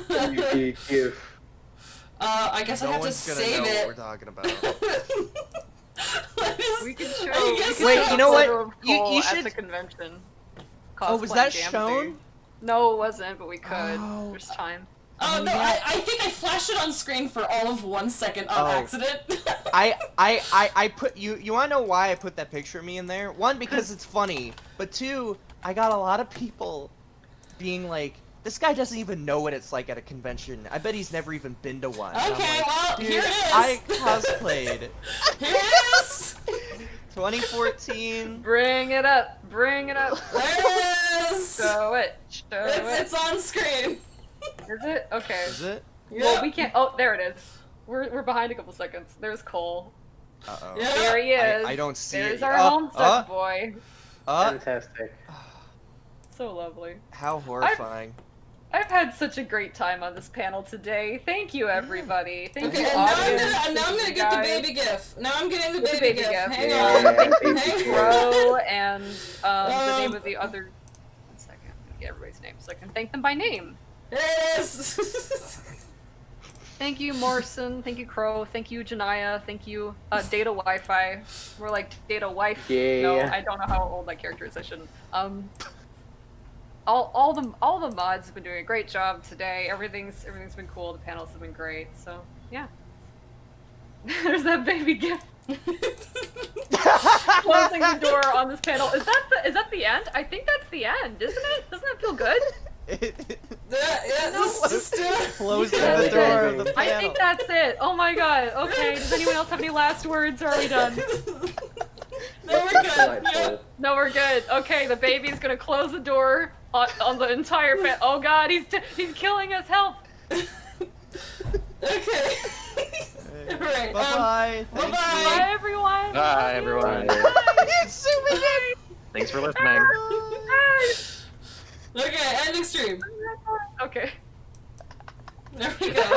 Baby gif. I guess I have to save know it. what we're talking about. We can show. Wait, you know what? You should. at the convention. Oh, was that Cosplaying shown? Gamster. No, it wasn't, but we could. Oh. There's time. Oh no! yeah. I think I flashed it on screen for all of 1 second on accident. I put you wanna know why I put that picture of me in there? One, because it's funny, but two, I got a lot of people being like, this guy doesn't even know what it's like at a convention. I bet he's never even been to one. Okay, like, well, here it is. I cosplayed. Here it is. 2014. Bring it up. Bring it up. There it is. Show it. Show it. It's on screen. Is it? Okay. Is it? Well, we can't. Oh, there it is. We're behind a couple seconds. There's Cole. Uh-oh. Yeah. There he is. I don't see There's it. our Homestuck boy. Fantastic. So lovely. How horrifying. I've had such a great time on this panel today. Thank you, everybody. Thank Okay, you, and audience. now I'm gonna get the baby gif. Now I'm getting the baby gif. Hang Yeah, on. baby Hang gif. on. Bro, and the name of the other. 1 second. I'm gonna get everybody's name so I can thank them by name. There it is. Thank you, Morrison. Thank you, Crow. Thank you, Janaya. Thank you, Data Wi-Fi. We're like Data Wife. Yeah. No, I don't know how old that character is. I shouldn't. All the mods have been doing a great job today. Everything's been cool. The panels have been great. So yeah. There's that baby gift. Closing the door on this panel. Is that the end? I think that's the end, isn't it? Doesn't that feel good? Closing the door of the panel. I think that's it. Oh my god. Okay. Does anyone else have any last words, or are we done? No, we're good. Yeah. No, we're good. Okay, the baby's gonna close the door on the entire fan. Oh god, he's killing us. Help! Okay. Right. Bye-bye. Thank bye-bye. you. Bye, everyone. Bye, everyone. Thanks for listening. Okay, ending stream. Okay. There we go.